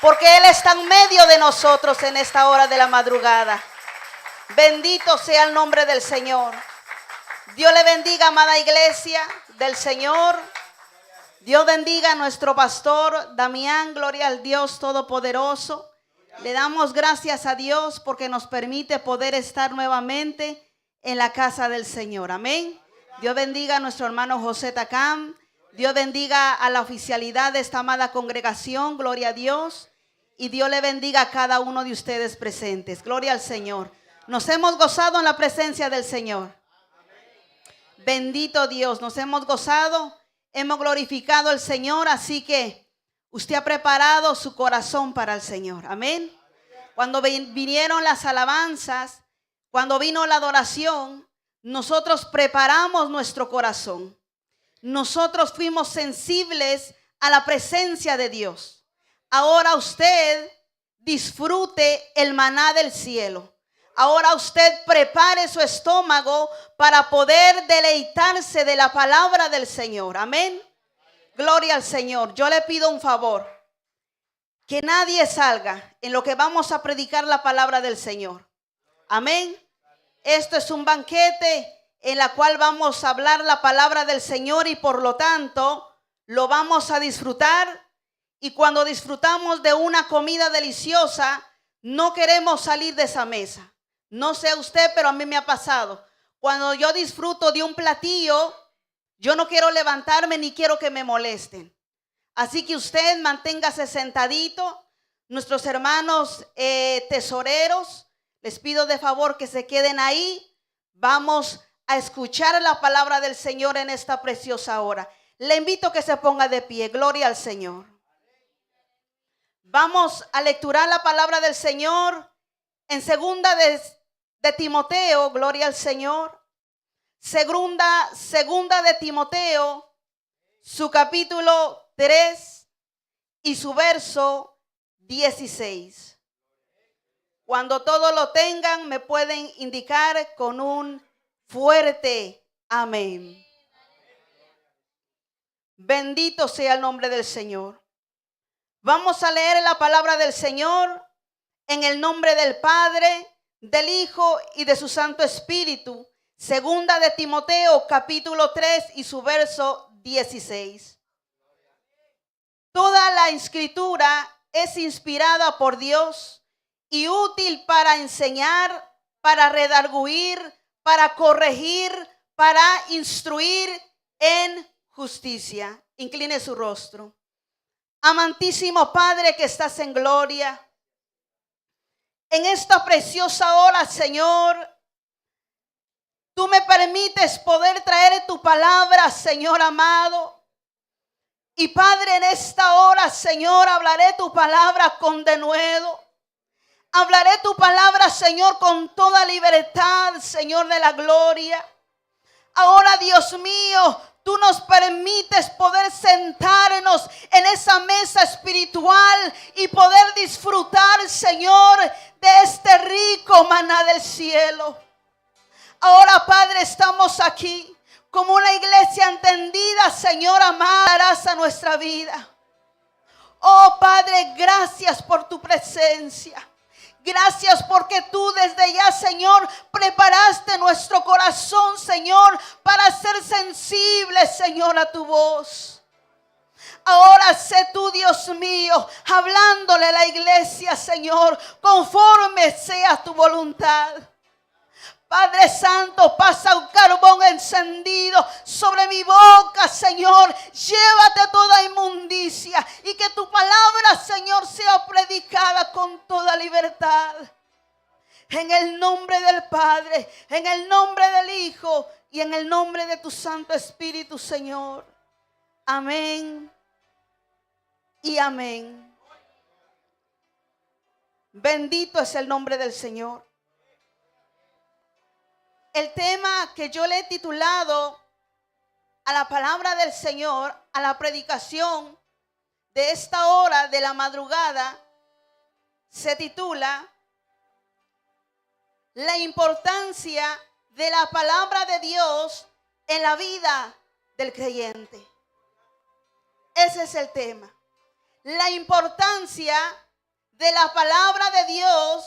porque Él está en medio de nosotros en esta hora de la madrugada. Bendito sea el nombre del Señor. Dios le bendiga, amada iglesia del Señor. Dios bendiga a nuestro pastor Damián, gloria al Dios Todopoderoso. Le damos gracias a Dios porque nos permite poder estar nuevamente en la casa del Señor. Amén. Dios bendiga a nuestro hermano José Tacán. Dios bendiga a la oficialidad de esta amada congregación. Gloria a Dios. Y Dios le bendiga a cada uno de ustedes presentes. Gloria al Señor. Nos hemos gozado en la presencia del Señor. Bendito Dios. Nos hemos gozado. Hemos glorificado al Señor. Así que usted ha preparado su corazón para el Señor. Amén. Cuando vinieron las alabanzas, cuando vino la adoración, nosotros preparamos nuestro corazón. Nosotros fuimos sensibles a la presencia de Dios. Ahora usted disfrute el maná del cielo. Ahora usted prepare su estómago para poder deleitarse de la palabra del Señor. Amén. Gloria al Señor. Yo le pido un favor. Que nadie salga en lo que vamos a predicar la palabra del Señor. Amén. Esto es un banquete en la cual vamos a hablar la palabra del Señor y por lo tanto lo vamos a disfrutar. Y cuando disfrutamos de una comida deliciosa, no queremos salir de esa mesa. No sé usted, pero a mí me ha pasado. Cuando yo disfruto de un platillo, yo no quiero levantarme ni quiero que me molesten. Así que usted manténgase sentadito. Nuestros hermanos tesoreros, les pido de favor que se queden ahí. Vamos a escuchar la palabra del Señor en esta preciosa hora. Le invito a que se ponga de pie. Gloria al Señor. Vamos a lecturar la palabra del Señor en segunda de Timoteo. Gloria al Señor. Segunda de Timoteo, su capítulo 3 y su verso 16. Cuando todos lo tengan, me pueden indicar con un fuerte amén. Bendito sea el nombre del Señor. Vamos a leer la palabra del Señor en el nombre del Padre, del Hijo y de su Santo Espíritu. Segunda de Timoteo, capítulo 3 y su verso 16. Toda la escritura es inspirada por Dios y útil para enseñar, para redarguir, para corregir, para instruir en justicia. Incline su rostro. Amantísimo Padre que estás en gloria, en esta preciosa hora, Señor, tú me permites poder traer tu palabra, Señor amado. Y Padre, en esta hora, Señor, hablaré tu palabra con denuedo. Hablaré tu palabra, Señor, con toda libertad, Señor de la gloria. Ahora, Dios mío, tú nos permites poder sentarnos en esa mesa espiritual y poder disfrutar, Señor, de este rico maná del cielo. Ahora, Padre, estamos aquí como una iglesia entendida, Señor amado, harás a nuestra vida. Oh, Padre, gracias por tu presencia. Gracias porque tú desde ya, Señor, preparaste nuestro corazón, Señor, para ser sensibles, Señor, a tu voz. Ahora sé tú, Dios mío, hablándole a la iglesia, Señor, conforme sea tu voluntad. Padre Santo, pasa un carbón encendido sobre mi boca, Señor. Llévate toda inmundicia y que tu palabra, Señor, sea predicada con toda libertad. En el nombre del Padre, en el nombre del Hijo y en el nombre de tu Santo Espíritu, Señor. Amén y amén. Bendito es el nombre del Señor. El tema que yo le he titulado a la palabra del Señor, a la predicación de esta hora de la madrugada, se titula La importancia de la palabra de Dios en la vida del creyente. Ese es el tema. La importancia de la palabra de Dios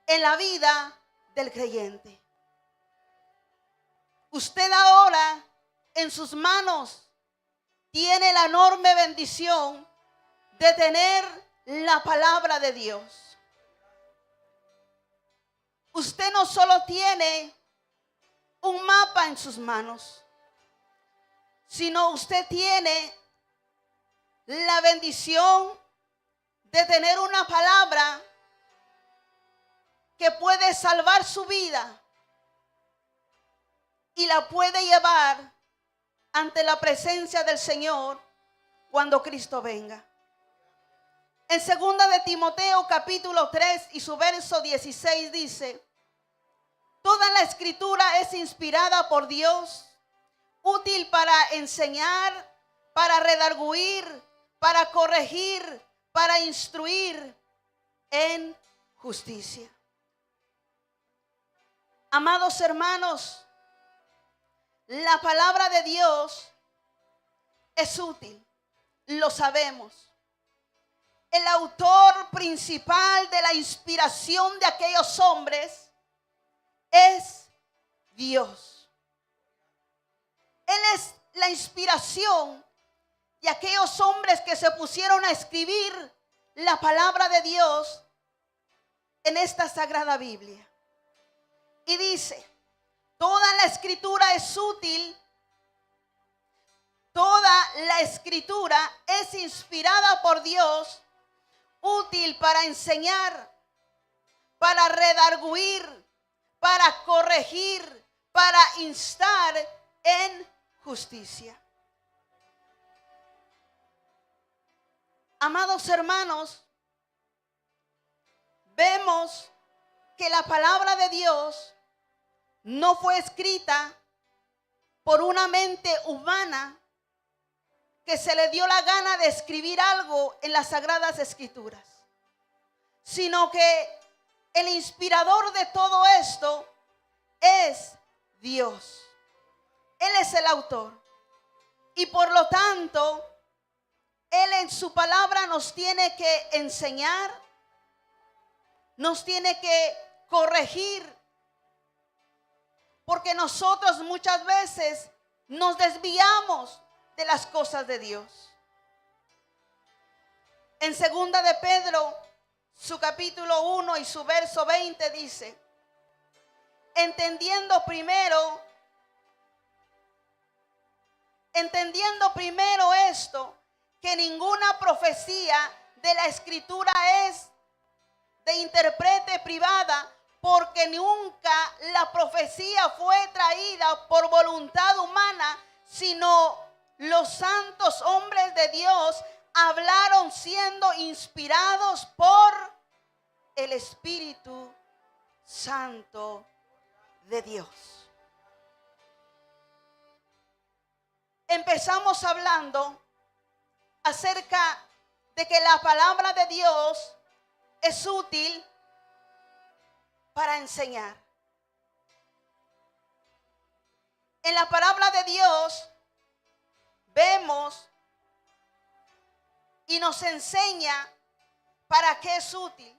en la vida del creyente. Usted ahora en sus manos tiene la enorme bendición de tener la palabra de Dios. Usted no solo tiene un mapa en sus manos, sino usted tiene la bendición de tener una palabra que puede salvar su vida y la puede llevar ante la presencia del Señor cuando Cristo venga. En 2 de Timoteo capítulo 3 y su verso 16 dice: toda la escritura es inspirada por Dios, útil para enseñar, para redarguir, para corregir, para instruir en justicia. Amados hermanos, la palabra de Dios es útil, lo sabemos. El autor principal de la inspiración de aquellos hombres es Dios. Él es la inspiración de aquellos hombres que se pusieron a escribir la palabra de Dios en esta sagrada Biblia. Y dice: toda la escritura es útil, toda la escritura es inspirada por Dios, útil para enseñar, para redarguir, para corregir, para instar en justicia. Amados hermanos, vemos que la palabra de Dios no fue escrita por una mente humana que se le dio la gana de escribir algo en las Sagradas Escrituras, sino que el inspirador de todo esto es Dios. Él es el autor. Y por lo tanto, Él en su palabra nos tiene que enseñar, nos tiene que corregir, porque nosotros muchas veces nos desviamos de las cosas de Dios. En 2 de Pedro, su capítulo 1 y su verso 20 dice: entendiendo primero esto, que ninguna profecía de la Escritura es de intérprete privada, porque nunca la profecía fue traída por voluntad humana, sino los santos hombres de Dios hablaron siendo inspirados por el Espíritu Santo de Dios. Empezamos hablando acerca de que la palabra de Dios es útil para enseñar. En la palabra de Dios vemos y nos enseña para qué es útil.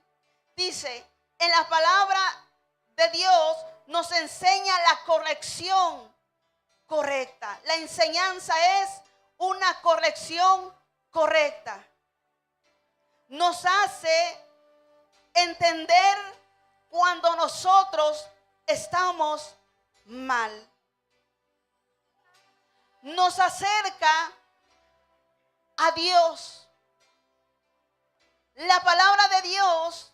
Dice, en la palabra de Dios nos enseña la corrección correcta. La enseñanza es una corrección correcta. Nos hace entender cuando nosotros estamos mal. Nos acerca a Dios. La palabra de Dios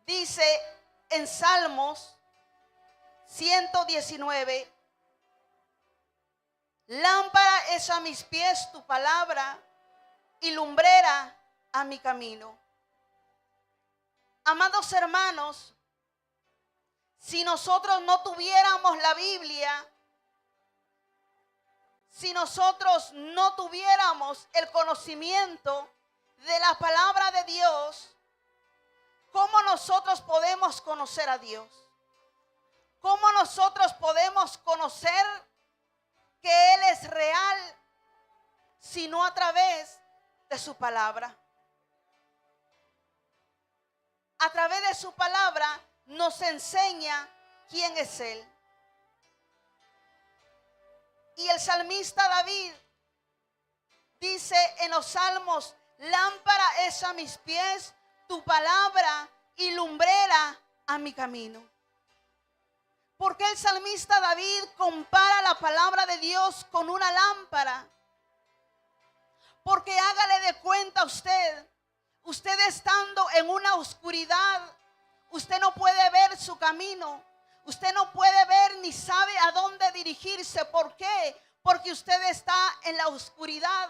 dice en Salmos 119: lámpara es a mis pies tu palabra y lumbrera a mi camino. Amados hermanos, si nosotros no tuviéramos la Biblia, si nosotros no tuviéramos el conocimiento de la palabra de Dios, ¿cómo nosotros podemos conocer a Dios? ¿Cómo nosotros podemos conocer que Él es real, sino a través de su palabra? a través de su palabra nos enseña quién es Él. Y el salmista David dice en los salmos: lámpara es a mis pies tu palabra y lumbrera a mi camino. Porque el salmista David compara la palabra de Dios con una lámpara. Porque hágale de cuenta usted estando en una oscuridad, usted no puede ver su camino. Usted no puede ver ni sabe a dónde dirigirse. ¿Por qué? Porque usted está en la oscuridad.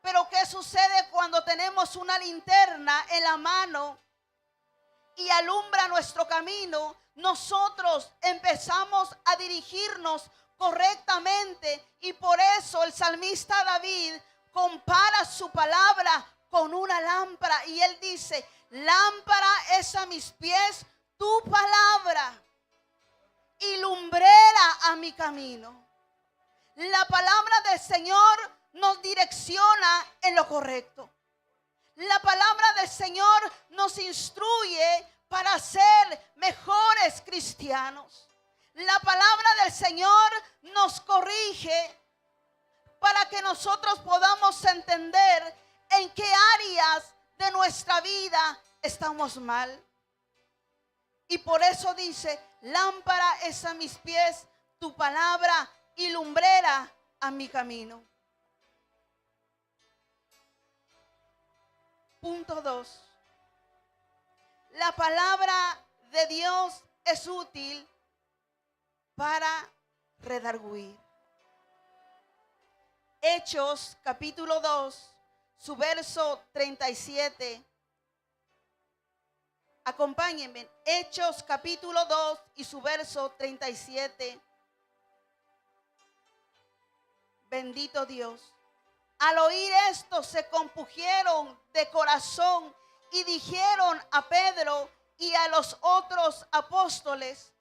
Pero ¿qué sucede cuando tenemos una linterna en la mano y alumbra nuestro camino? Nosotros empezamos a dirigirnos correctamente, y por eso el salmista David compara su palabra con una lámpara, y él dice: lámpara es a mis pies tu palabra y lumbrera a mi camino. La palabra del Señor nos direcciona en lo correcto. La palabra del Señor nos instruye para ser mejores cristianos. La palabra del Señor nos corrige para que nosotros podamos entender en qué áreas de nuestra vida estamos mal. Y por eso dice: lámpara es a mis pies tu palabra y lumbrera a mi camino. Punto 2. La palabra de Dios es útil para redarguir. Hechos capítulo 2, su verso 37. Acompáñenme. Hechos capítulo 2 y su verso 37. Bendito Dios. Al oír esto se compungieron de corazón y dijeron a Pedro y a los otros apóstoles: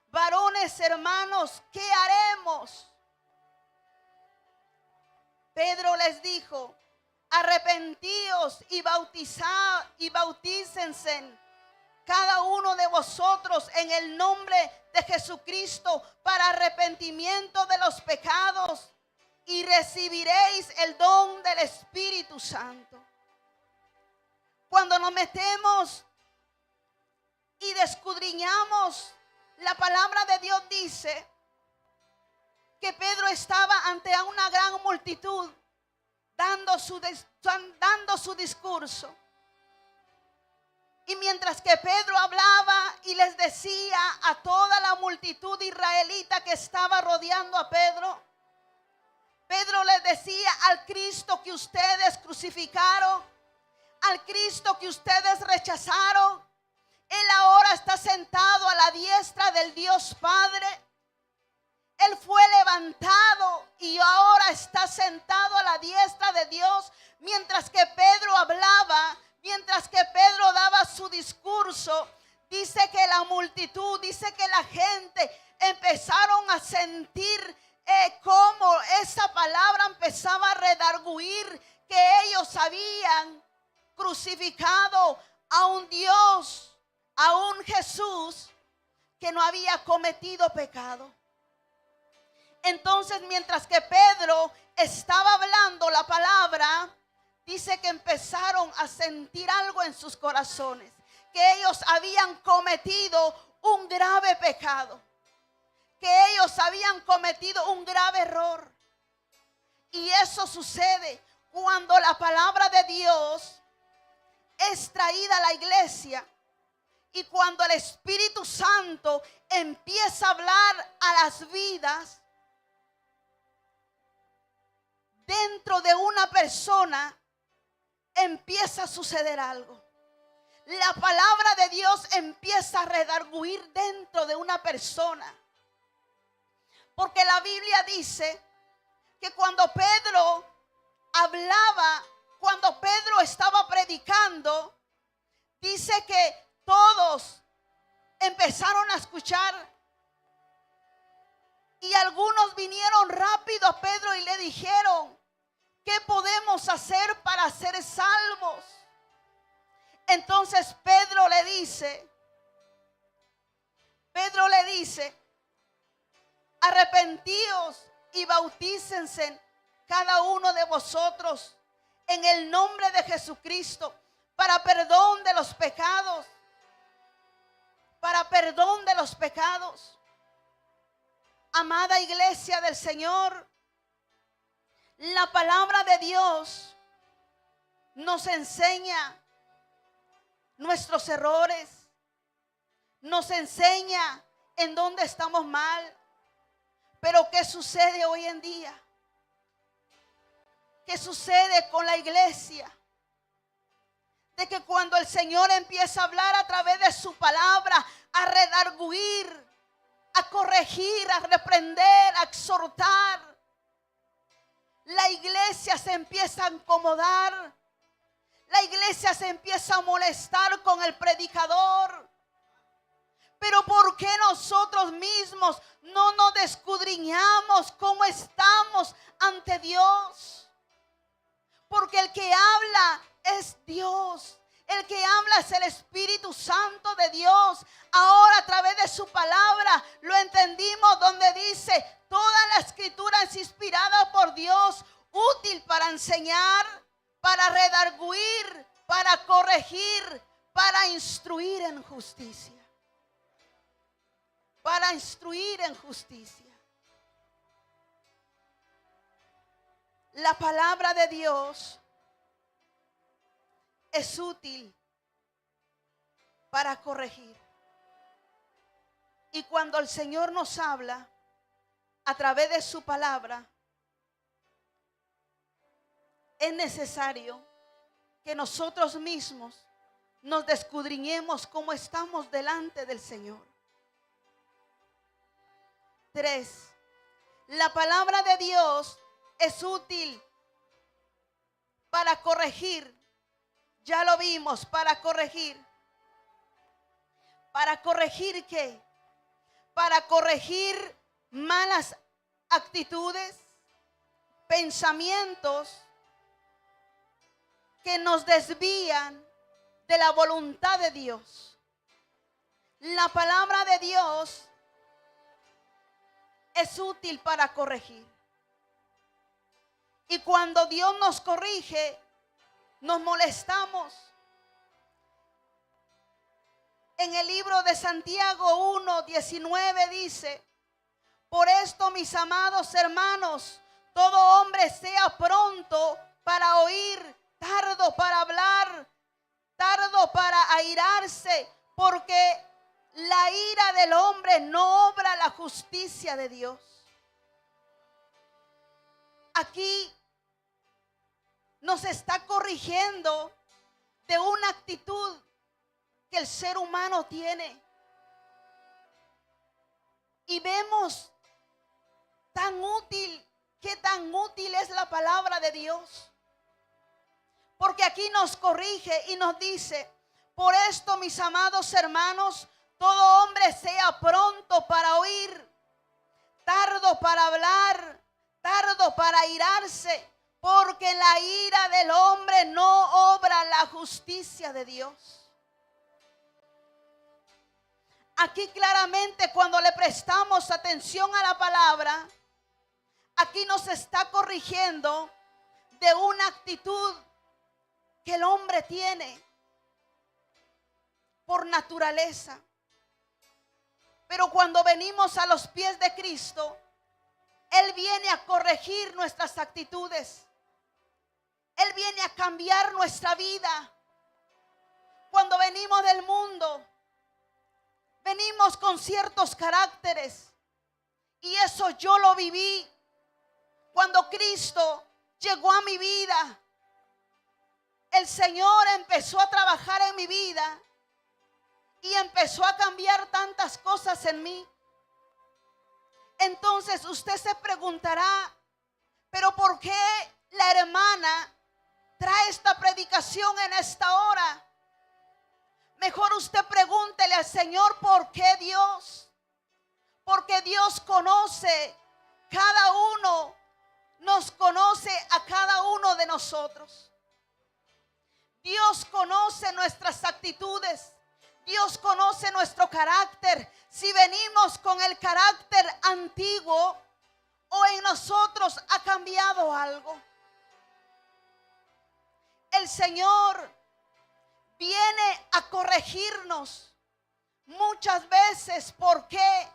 varones hermanos, ¿qué haremos? Pedro les dijo: arrepentíos y bautícense cada uno de vosotros en el nombre de Jesucristo para arrepentimiento de los pecados, y recibiréis el don del Espíritu Santo. Cuando nos metemos y escudriñamos, la palabra de Dios dice que Pedro estaba ante una gran multitud dando su discurso. Y mientras que Pedro hablaba y les decía a toda la multitud israelita que estaba rodeando a Pedro, Pedro les decía: al Cristo que ustedes crucificaron, al Cristo que ustedes rechazaron, Él ahora está sentado a la diestra del Dios Padre. Él fue levantado y ahora está sentado a la diestra de Dios. Mientras que Pedro hablaba, mientras que Pedro daba su discurso, dice que la multitud, dice que la gente empezaron a sentir cómo esa palabra empezaba a redarguir que ellos habían crucificado a un Dios, a un Jesús que no había cometido pecado. Entonces, mientras que Pedro estaba hablando la palabra, dice que empezaron a sentir algo en sus corazones, que ellos habían cometido un grave pecado, que ellos habían cometido un grave error. Y eso sucede cuando la palabra de Dios es traída a la iglesia, y cuando el Espíritu Santo empieza a hablar a las vidas. Dentro de una persona empieza a suceder algo. La palabra de Dios empieza a redarguir dentro de una persona. Porque la Biblia dice que cuando Pedro hablaba, cuando Pedro estaba predicando, dice que todos empezaron a escuchar. Y algunos vinieron rápido a Pedro y le dijeron: ¿qué podemos hacer para ser salvos? Entonces Pedro le le dice, arrepentíos y bautícense cada uno de vosotros en el nombre de Jesucristo para perdón de los pecados. Para perdón de los pecados. Amada iglesia del Señor, la palabra de Dios nos enseña nuestros errores, nos enseña en dónde estamos mal. Pero ¿qué sucede hoy en día? ¿Qué sucede con la iglesia? De que cuando el Señor empieza a hablar a través de su palabra, a redarguir, a corregir, a reprender, a exhortar, la iglesia se empieza a incomodar. La iglesia se empieza a molestar con el predicador. Pero ¿por qué nosotros mismos no nos escudriñamos cómo estamos ante Dios? Porque el que habla es Dios. El que habla es el Espíritu Santo de Dios. Ahora a través de su palabra lo entendimos, donde dice: toda la escritura es inspirada por Dios, útil para enseñar, para redarguir, para corregir, para instruir en justicia. Para instruir en justicia. La palabra de Dios es útil para corregir. Y cuando el Señor nos habla a través de su palabra, es necesario que nosotros mismos nos escudriñemos cómo estamos delante del Señor. 3. La palabra de Dios es útil para corregir. Ya lo vimos, para corregir. ¿Para corregir qué? Para corregir malas actitudes, pensamientos que nos desvían de la voluntad de Dios. La palabra de Dios es útil para corregir. Y cuando Dios nos corrige, nos molestamos. En el libro de Santiago 1:19 dice: por esto, mis amados hermanos, todo hombre sea pronto para oír, tardo para hablar, tardo para airarse, porque la ira del hombre no obra la justicia de Dios. Aquí nos está corrigiendo de una actitud que el ser humano tiene. Y vemos qué tan útil es la palabra de Dios. Porque aquí nos corrige y nos dice: por esto, mis amados hermanos, todo hombre sea pronto para oír, tardo para hablar, tardo para airarse, porque la ira del hombre no obra la justicia de Dios. Aquí claramente, cuando le prestamos atención a la palabra, aquí nos está corrigiendo de una actitud que el hombre tiene por naturaleza. Pero cuando venimos a los pies de Cristo, Él viene a corregir nuestras actitudes. Él viene a cambiar nuestra vida. Cuando venimos del mundo, venimos con ciertos caracteres. Y eso yo lo viví cuando Cristo llegó a mi vida. El Señor empezó a trabajar en mi vida y empezó a cambiar tantas cosas en mí. Entonces usted se preguntará: ¿pero por qué la hermana trae esta predicación en esta hora? Mejor usted pregúntele al Señor: ¿por qué Dios? Porque Dios conoce cada uno, nos conoce a cada uno de nosotros. Dios conoce nuestras actitudes. Dios conoce nuestro carácter. Si venimos con el carácter antiguo o en nosotros ha cambiado algo. El Señor viene a corregirnos muchas veces. ¿Por qué?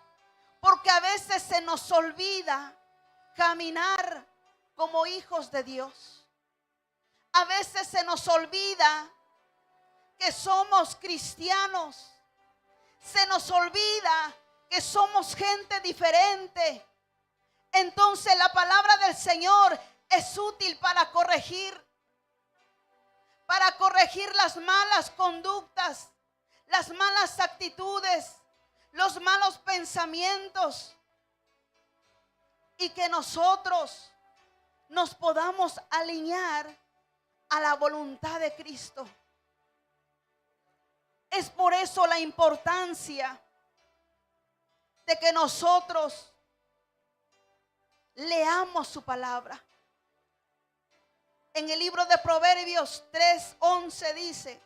Porque a veces se nos olvida caminar como hijos de Dios. A veces se nos olvida que somos cristianos. Se nos olvida que somos gente diferente. Entonces la palabra del Señor es útil para corregir las malas conductas, las malas actitudes, los malos pensamientos, y que nosotros nos podamos alinear a la voluntad de Cristo. Es por eso la importancia de que nosotros leamos su palabra. En el libro de Proverbios 3:11 dice: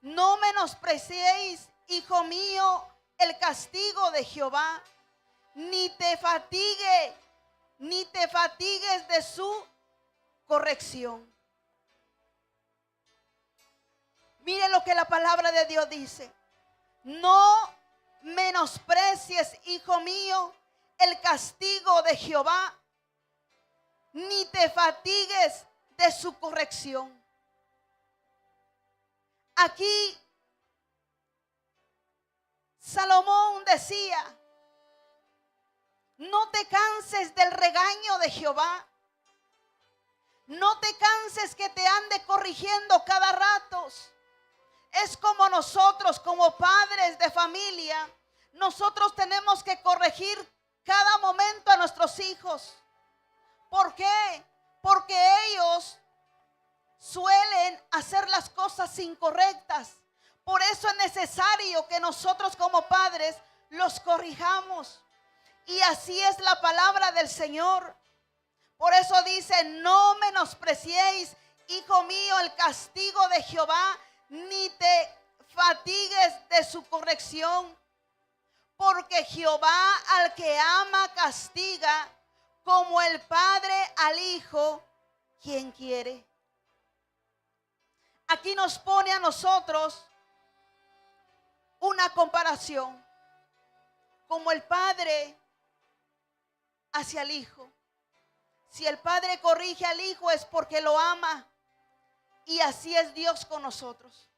no menospreciéis, hijo mío, el castigo de Jehová, ni te fatigues de su corrección. Mire lo que la palabra de Dios dice: no menosprecies, hijo mío, el castigo de Jehová, ni te fatigues de su corrección. Aquí Salomón decía: no te canses del regaño de Jehová. No te canses que te ande corrigiendo cada rato. Es como nosotros, como padres de familia, nosotros tenemos que corregir cada momento a nuestros hijos. ¿Por qué? Porque ellos suelen hacer las cosas incorrectas. Por eso es necesario que nosotros como padres los corrijamos. Y así es la palabra del Señor. Por eso dice: no menospreciéis, hijo mío, el castigo de Jehová, ni te fatigues de su corrección. Porque Jehová al que ama castiga, como el padre al hijo, quien quiere. Aquí nos pone a nosotros una comparación, como el padre hacia el hijo. Si el padre corrige al hijo es porque lo ama, y así es Dios con nosotros.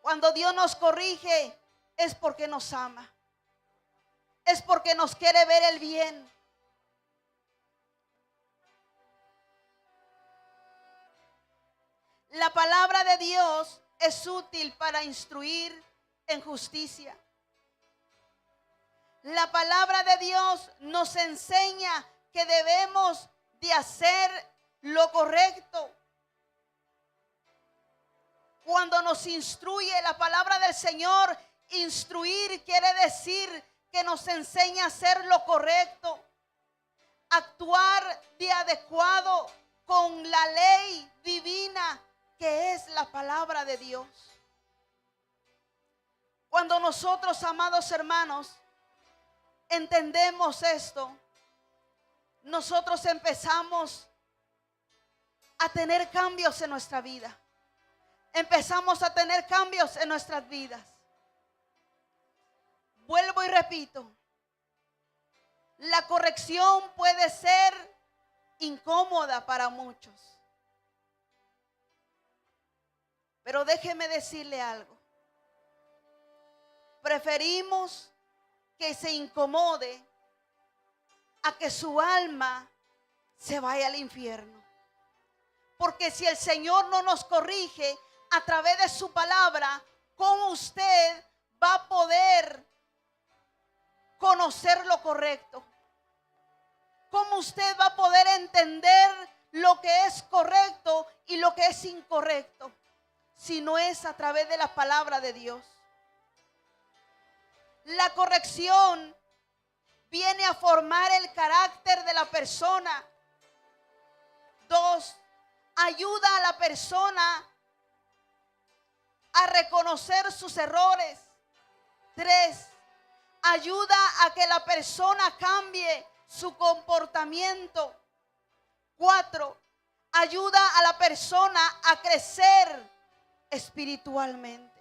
Cuando Dios nos corrige es porque nos ama, es porque nos quiere ver el bien. La palabra de Dios es útil para instruir en justicia. La palabra de Dios nos enseña que debemos de hacer lo correcto. Cuando nos instruye la palabra del Señor, instruir quiere decir que nos enseña a hacer lo correcto, actuar de adecuado con la ley divina que es la palabra de Dios. Cuando nosotros, amados hermanos, entendemos esto, nosotros empezamos a tener cambios en nuestra vida. Empezamos a tener cambios en nuestras vidas. Vuelvo y repito, la corrección puede ser incómoda para muchos. Pero déjeme decirle algo. Preferimos que se incomode a que su alma se vaya al infierno. Porque si el Señor no nos corrige a través de su palabra, ¿cómo usted va a poder conocer lo correcto? ¿Cómo usted va a poder entender lo que es correcto y lo que es incorrecto? Si no es a través de la palabra de Dios. La corrección viene a formar el carácter de la persona. 2, ayuda a la persona a reconocer sus errores. 3, ayuda a que la persona cambie su comportamiento. 4, ayuda a la persona a crecer espiritualmente.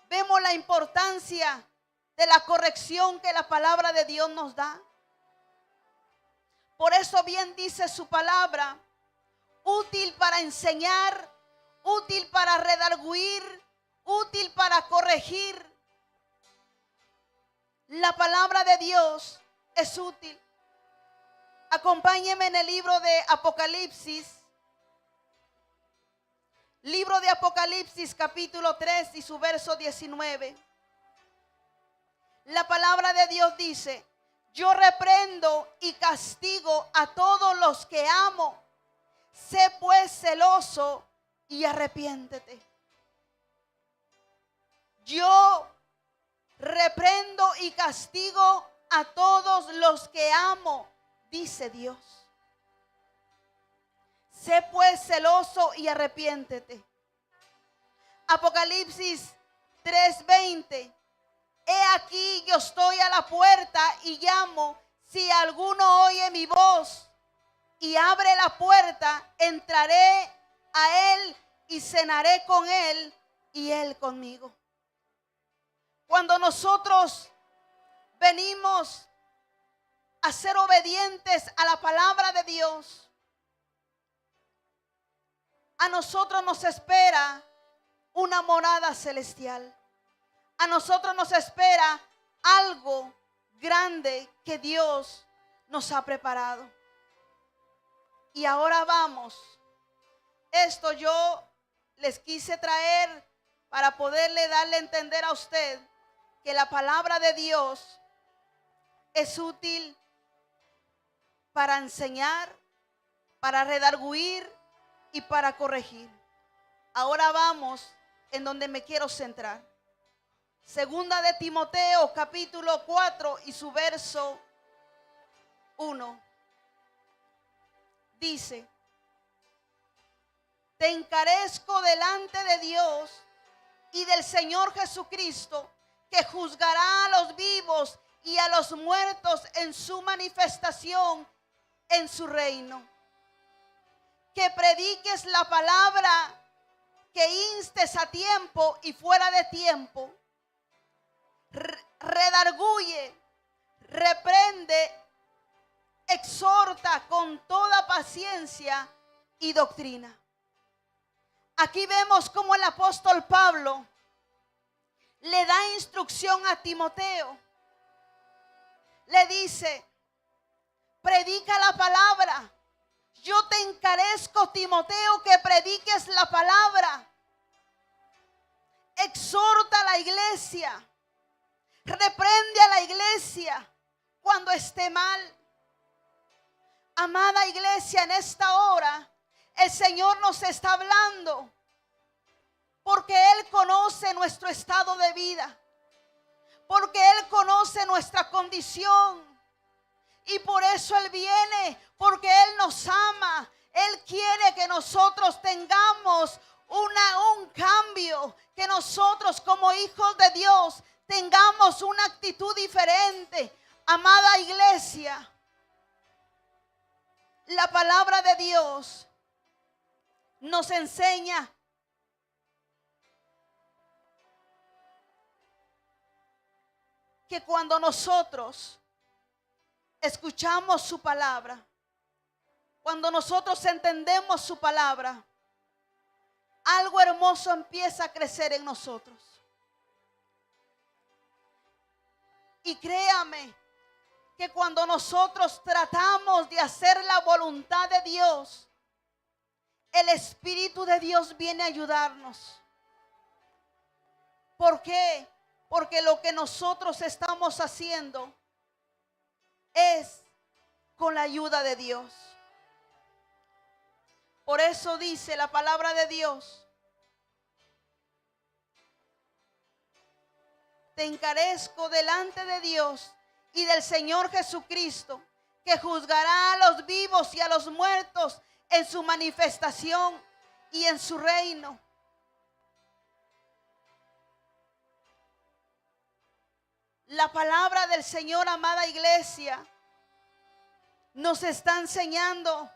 Vemos la importancia de la corrección que la palabra de Dios nos da. Por eso bien dice su palabra, útil para enseñar, útil para redarguir, útil para corregir. La palabra de Dios es útil. Acompáñeme en el libro de Apocalipsis. Libro de Apocalipsis capítulo 3 y su verso 19. La palabra de Dios dice, yo reprendo y castigo a todos los que amo. Sé pues celoso y arrepiéntete. Yo reprendo y castigo a todos los que amo, dice Dios. Sé pues celoso y arrepiéntete. Apocalipsis 3:20. He aquí yo estoy a la puerta y llamo. Si alguno oye mi voz y abre la puerta, entraré a él y cenaré con él y él conmigo. Cuando nosotros venimos a ser obedientes a la palabra de Dios, a nosotros nos espera una morada celestial. A nosotros nos espera algo grande que Dios nos ha preparado. Y ahora vamos. Esto yo les quise traer para poderle darle a entender a usted que la palabra de Dios es útil para enseñar, para redarguir y para corregir. Ahora vamos en donde me quiero centrar. Segunda de Timoteo capítulo 4 y su verso 1. Dice, te encarezco delante de Dios y del Señor Jesucristo, que juzgará a los vivos y a los muertos en su manifestación en su reino. Que prediques la palabra, que instes a tiempo y fuera de tiempo. Redarguye, reprende, exhorta con toda paciencia y doctrina. Aquí vemos cómo el apóstol Pablo le da instrucción a Timoteo. Le dice, predica la palabra. Yo te encarezco, Timoteo, que prediques la palabra. Exhorta a la iglesia. Reprende a la iglesia cuando esté mal. Amada iglesia, en esta hora el Señor nos está hablando porque Él conoce nuestro estado de vida, porque Él conoce nuestra condición y por eso Él viene, porque Él nos ama. Él quiere que nosotros tengamos un cambio, que nosotros como hijos de Dios tengamos una actitud diferente. Amada iglesia, la palabra de Dios nos enseña que cuando nosotros escuchamos su palabra, cuando nosotros entendemos su palabra, algo hermoso empieza a crecer en nosotros. Y créame que cuando nosotros tratamos de hacer la voluntad de Dios, el Espíritu de Dios viene a ayudarnos. ¿Por qué? Porque lo que nosotros estamos haciendo es con la ayuda de Dios. Por eso dice la palabra de Dios, te encarezco delante de Dios y del Señor Jesucristo, que juzgará a los vivos y a los muertos en su manifestación y en su reino. La palabra del Señor, amada iglesia, nos está enseñando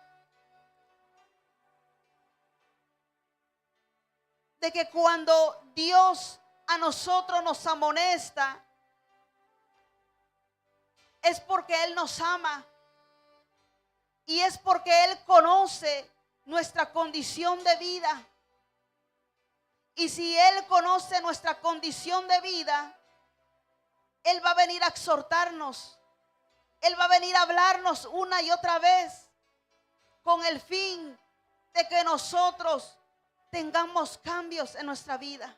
de que cuando Dios a nosotros nos amonesta, es porque Él nos ama y es porque Él conoce nuestra condición de vida. Y si Él conoce nuestra condición de vida, Él va a venir a exhortarnos. Él va a venir a hablarnos una y otra vez con el fin de que nosotros tengamos cambios en nuestra vida.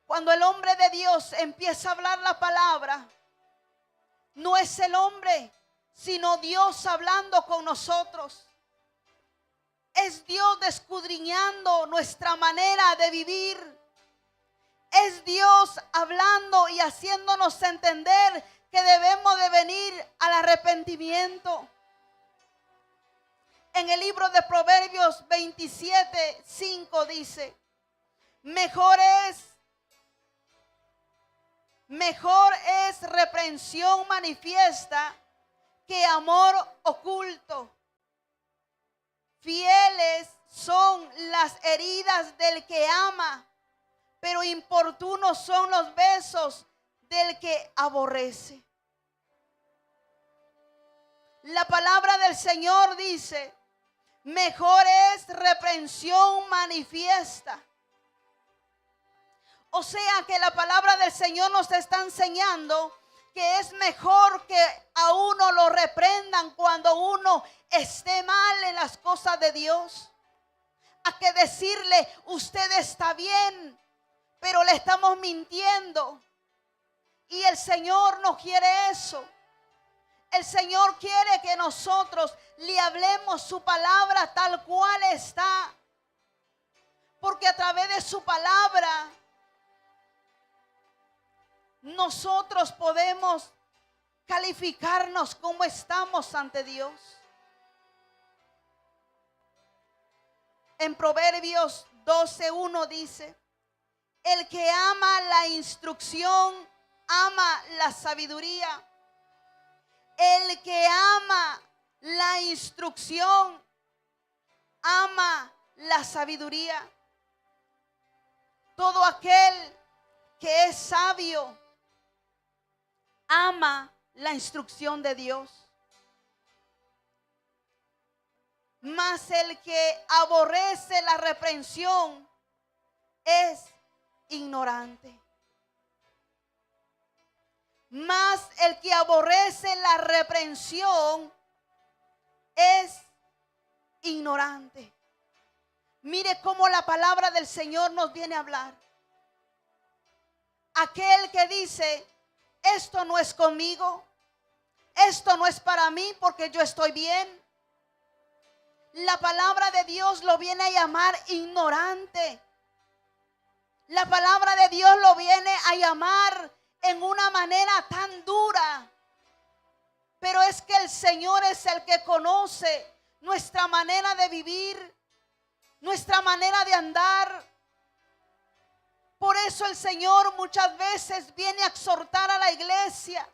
Cuando el hombre de Dios empieza a hablar la palabra, no es el hombre, sino Dios hablando con nosotros. Es Dios escudriñando nuestra manera de vivir. Es Dios hablando y haciéndonos entender que debemos de venir al arrepentimiento. En el libro de Proverbios 27:5 dice: mejor es reprensión manifiesta que amor oculto. Fieles son las heridas del que ama, pero importunos son los besos del que aborrece. La palabra del Señor dice: mejor es reprensión manifiesta. O sea que la palabra del Señor nos está enseñando que es mejor que a uno lo reprendan cuando uno esté mal en las cosas de Dios, a que decirle: usted está bien, pero le estamos mintiendo. Y el Señor no quiere eso. El Señor quiere que nosotros le hablemos su palabra tal cual está, porque a través de su palabra nosotros podemos calificarnos como estamos ante Dios. En Proverbios 12:1 dice: el que ama la instrucción ama la sabiduría. El que ama la instrucción ama la sabiduría. Todo aquel que es sabio ama la instrucción de Dios. Mas el que aborrece la reprensión es ignorante. Mas el que aborrece la reprensión es ignorante. Mire cómo la palabra del Señor nos viene a hablar. Aquel que dice: esto no es conmigo, esto no es para mí porque yo estoy bien. La palabra de Dios lo viene a llamar ignorante. La palabra de Dios lo viene a llamar en una manera tan dura. Pero es que el Señor es el que conoce nuestra manera de vivir, nuestra manera de andar. Por eso el Señor muchas veces viene a exhortar a la iglesia.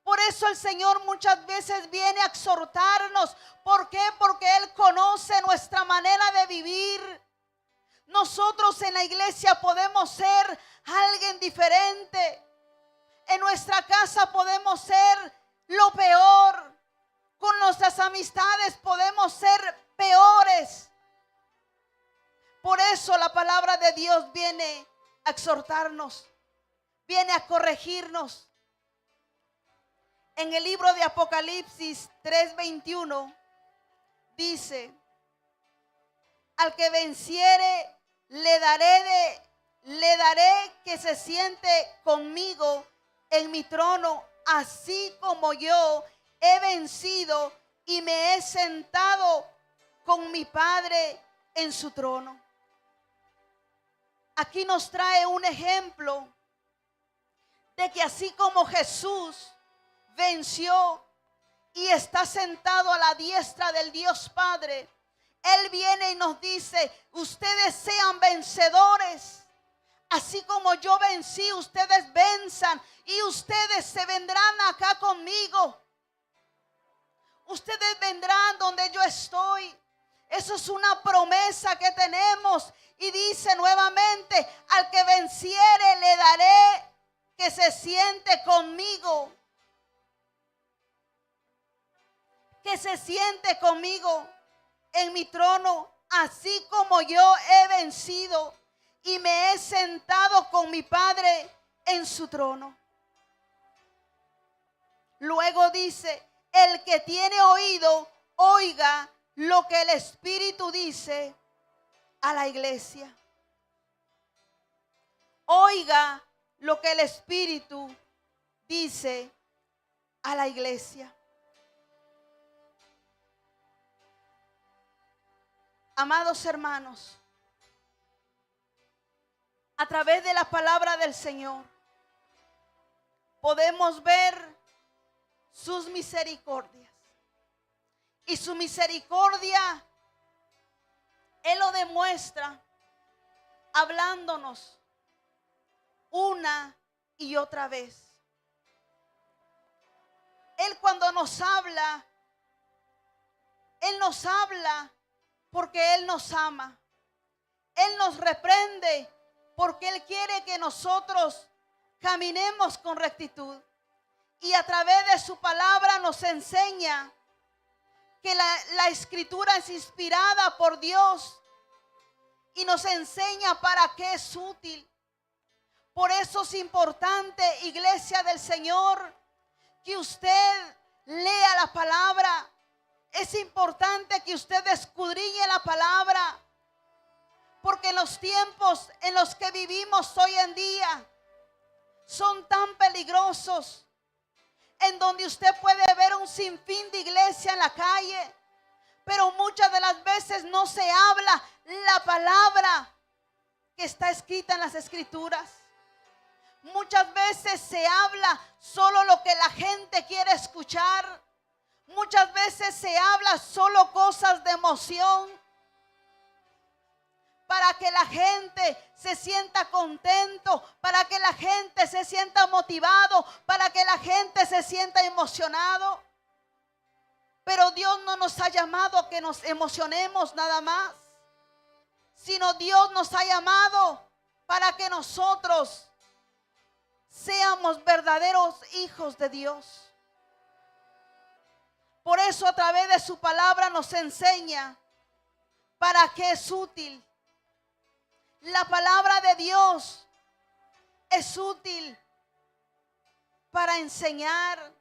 Por eso el Señor muchas veces viene a exhortarnos. ¿Por qué? Porque Él conoce nuestra manera de vivir. Nosotros en la iglesia podemos ser alguien diferente. En nuestra casa podemos ser lo peor. Con nuestras amistades podemos ser peores. Por eso la palabra de Dios viene a exhortarnos, viene a corregirnos. En el libro de Apocalipsis 3:21 dice: al que venciere le daré que se siente conmigo en mi trono, así como yo he vencido y me he sentado con mi Padre en su trono. Aquí nos trae un ejemplo de que así como Jesús venció y está sentado a la diestra del Dios Padre, Él viene y nos dice: ustedes sean vencedores. Así como yo vencí, ustedes venzan y ustedes se vendrán acá conmigo. Ustedes vendrán donde yo estoy. Eso es una promesa que tenemos. Y dice nuevamente, al que venciere le daré que se siente conmigo. Que se siente conmigo en mi trono, así como yo he vencido y me he sentado con mi Padre en su trono. Luego dice, el que tiene oído, oiga lo que el Espíritu dice a la iglesia. Oiga lo que el Espíritu dice a la iglesia. Amados hermanos, a través de la palabra del Señor podemos ver sus misericordias. Y su misericordia Él lo demuestra hablándonos una y otra vez. Él cuando nos habla, Él nos habla porque Él nos ama. Él nos reprende porque Él quiere que nosotros caminemos con rectitud. Y a través de su palabra nos enseña que la escritura es inspirada por Dios y nos enseña para qué es útil. Por eso es importante, iglesia del Señor, que usted lea la palabra. Es importante que usted escudriñe la palabra, porque los tiempos en los que vivimos hoy en día son tan peligrosos, en donde usted puede ver un sinfín de iglesia en la calle, pero muchas de las veces no se habla la palabra que está escrita en las escrituras. Muchas veces se habla solo lo que la gente quiere escuchar. Muchas veces se habla solo cosas de emoción para que la gente se sienta contento, para que la gente se sienta motivado, para que la gente se sienta emocionado. Pero Dios no nos ha llamado a que nos emocionemos nada más, sino Dios nos ha llamado para que nosotros seamos verdaderos hijos de Dios. Por eso a través de su palabra nos enseña para qué es útil. La palabra de Dios es útil para enseñar,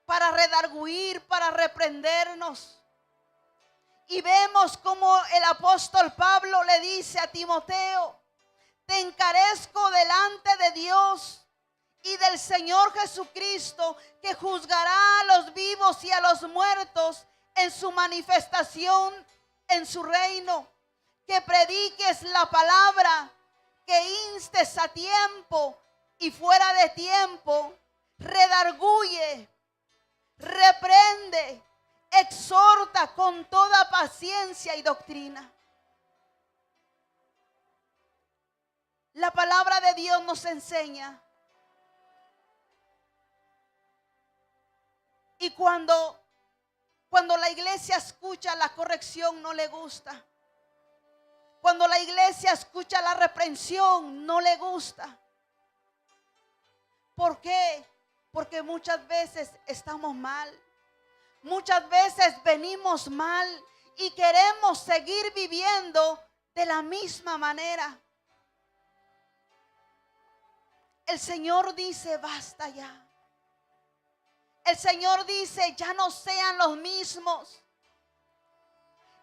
para redarguir, para reprendernos. Y vemos como el apóstol Pablo le dice a Timoteo: te encarezco delante de Dios y del Señor Jesucristo, que juzgará a los vivos y a los muertos en su manifestación en su reino. Que prediques la palabra, que instes a tiempo y fuera de tiempo, redarguye, reprende, exhorta con toda paciencia y doctrina. La palabra de Dios nos enseña. Y cuando la iglesia escucha la corrección, no le gusta. Cuando la iglesia escucha la reprensión, no le gusta. ¿Por qué? Porque muchas veces estamos mal. Muchas veces venimos mal y queremos seguir viviendo de la misma manera. El Señor dice: basta ya. El Señor dice: ya no sean los mismos.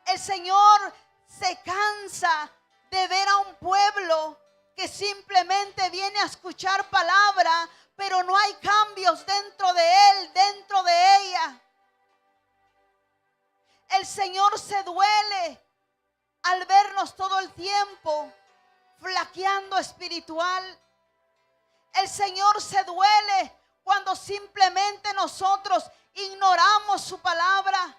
El Señor se cansa de ver a un pueblo que simplemente viene a escuchar palabra, pero no hay cambios dentro de él, dentro de ella. El Señor se duele al vernos todo el tiempo flaqueando espiritual. El Señor se duele cuando simplemente nosotros ignoramos su palabra.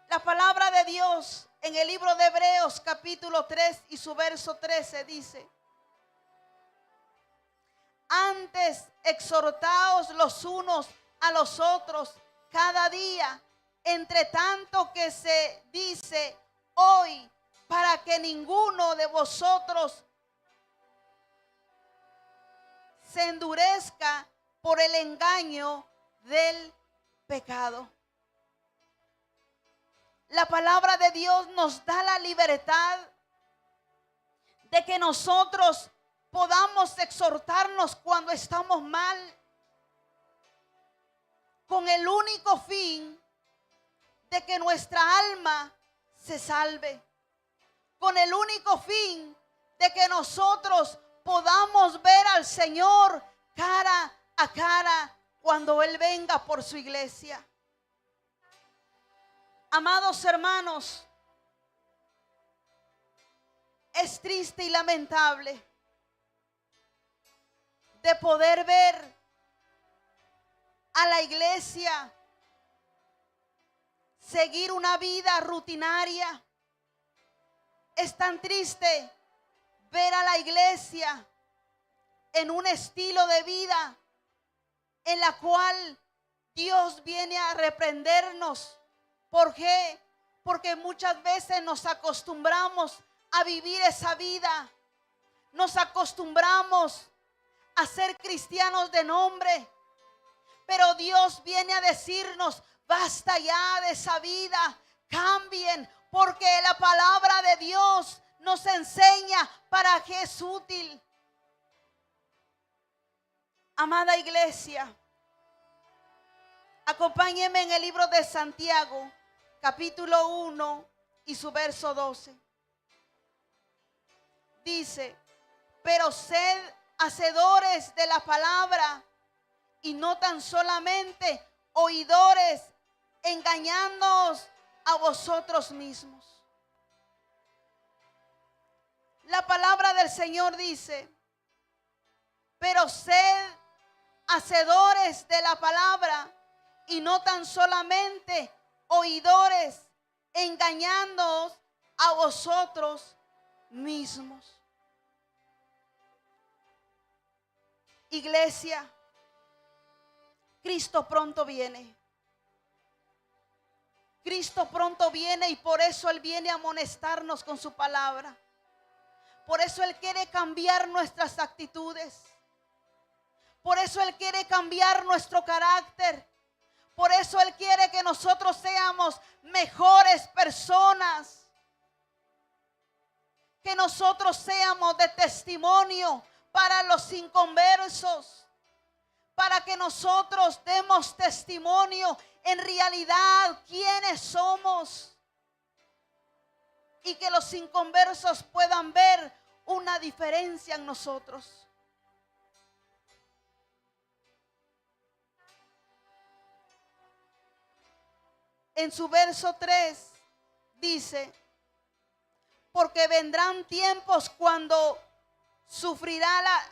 La palabra de Dios En el libro de Hebreos capítulo 3 y su verso 13 dice: antes exhortaos los unos a los otros cada día, entre tanto que se dice hoy, para que ninguno de vosotros se endurezca por el engaño del pecado. La palabra de Dios nos da la libertad de que nosotros podamos exhortarnos cuando estamos mal, con el único fin de que nuestra alma se salve, con el único fin de que nosotros podamos ver al Señor cara a cara cuando Él venga por su iglesia. Amados hermanos, es triste y lamentable de poder ver a la iglesia seguir una vida rutinaria. Es tan triste ver a la iglesia en un estilo de vida en la cual Dios viene a reprendernos. ¿Por qué? Porque muchas veces nos acostumbramos a vivir esa vida. Nos acostumbramos a ser cristianos de nombre. Pero Dios viene a decirnos: basta ya de esa vida, cambien, porque la palabra de Dios nos enseña para qué es útil. Amada iglesia, acompáñenme en el libro de Santiago, capítulo 1 y su verso 12. Dice: pero sed hacedores de la palabra y no tan solamente oidores, engañándoos a vosotros mismos. La palabra del Señor dice: pero sed hacedores de la palabra y no tan solamente oidores, engañándoos a vosotros mismos. Iglesia, Cristo pronto viene. Cristo pronto viene y por eso Él viene a amonestarnos con su palabra. Por eso Él quiere cambiar nuestras actitudes. Por eso Él quiere cambiar nuestro carácter. Por eso Él quiere que nosotros seamos mejores personas. Que nosotros seamos de testimonio para los inconversos. Para que nosotros demos testimonio en realidad quiénes somos. Y que los inconversos puedan ver una diferencia en nosotros. En su verso 3 dice: porque vendrán tiempos cuando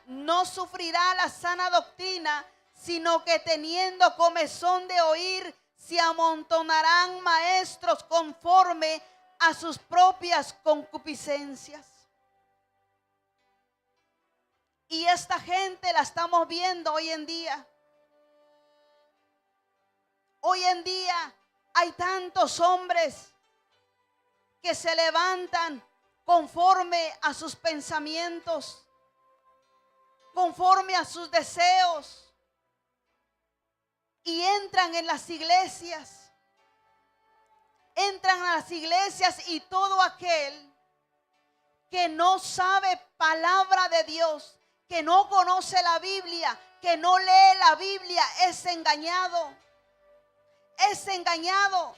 no sufrirá la sana doctrina, sino que teniendo comezón de oír, se amontonarán maestros conforme a sus propias concupiscencias. Y esta gente la estamos viendo hoy en día. Hoy en día hay tantos hombres que se levantan conforme a sus pensamientos, conforme a sus deseos, y entran en las iglesias. Entran a las iglesias y todo aquel que no sabe palabra de Dios, que no conoce la Biblia, que no lee la Biblia, es engañado. Es engañado.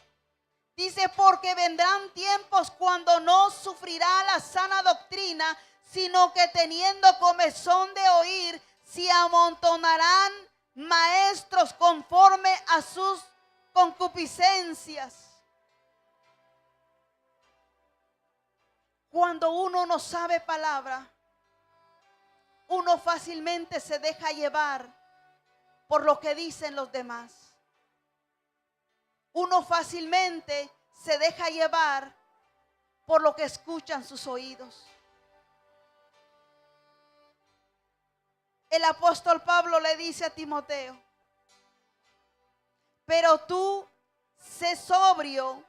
Dice: porque vendrán tiempos cuando no sufrirá la sana doctrina, sino que teniendo comezón de oír, se amontonarán maestros conforme a sus concupiscencias. Cuando uno no sabe palabra, uno fácilmente se deja llevar por lo que dicen los demás. Uno fácilmente se deja llevar por lo que escuchan sus oídos. El apóstol Pablo le dice a Timoteo: pero tú sé sobrio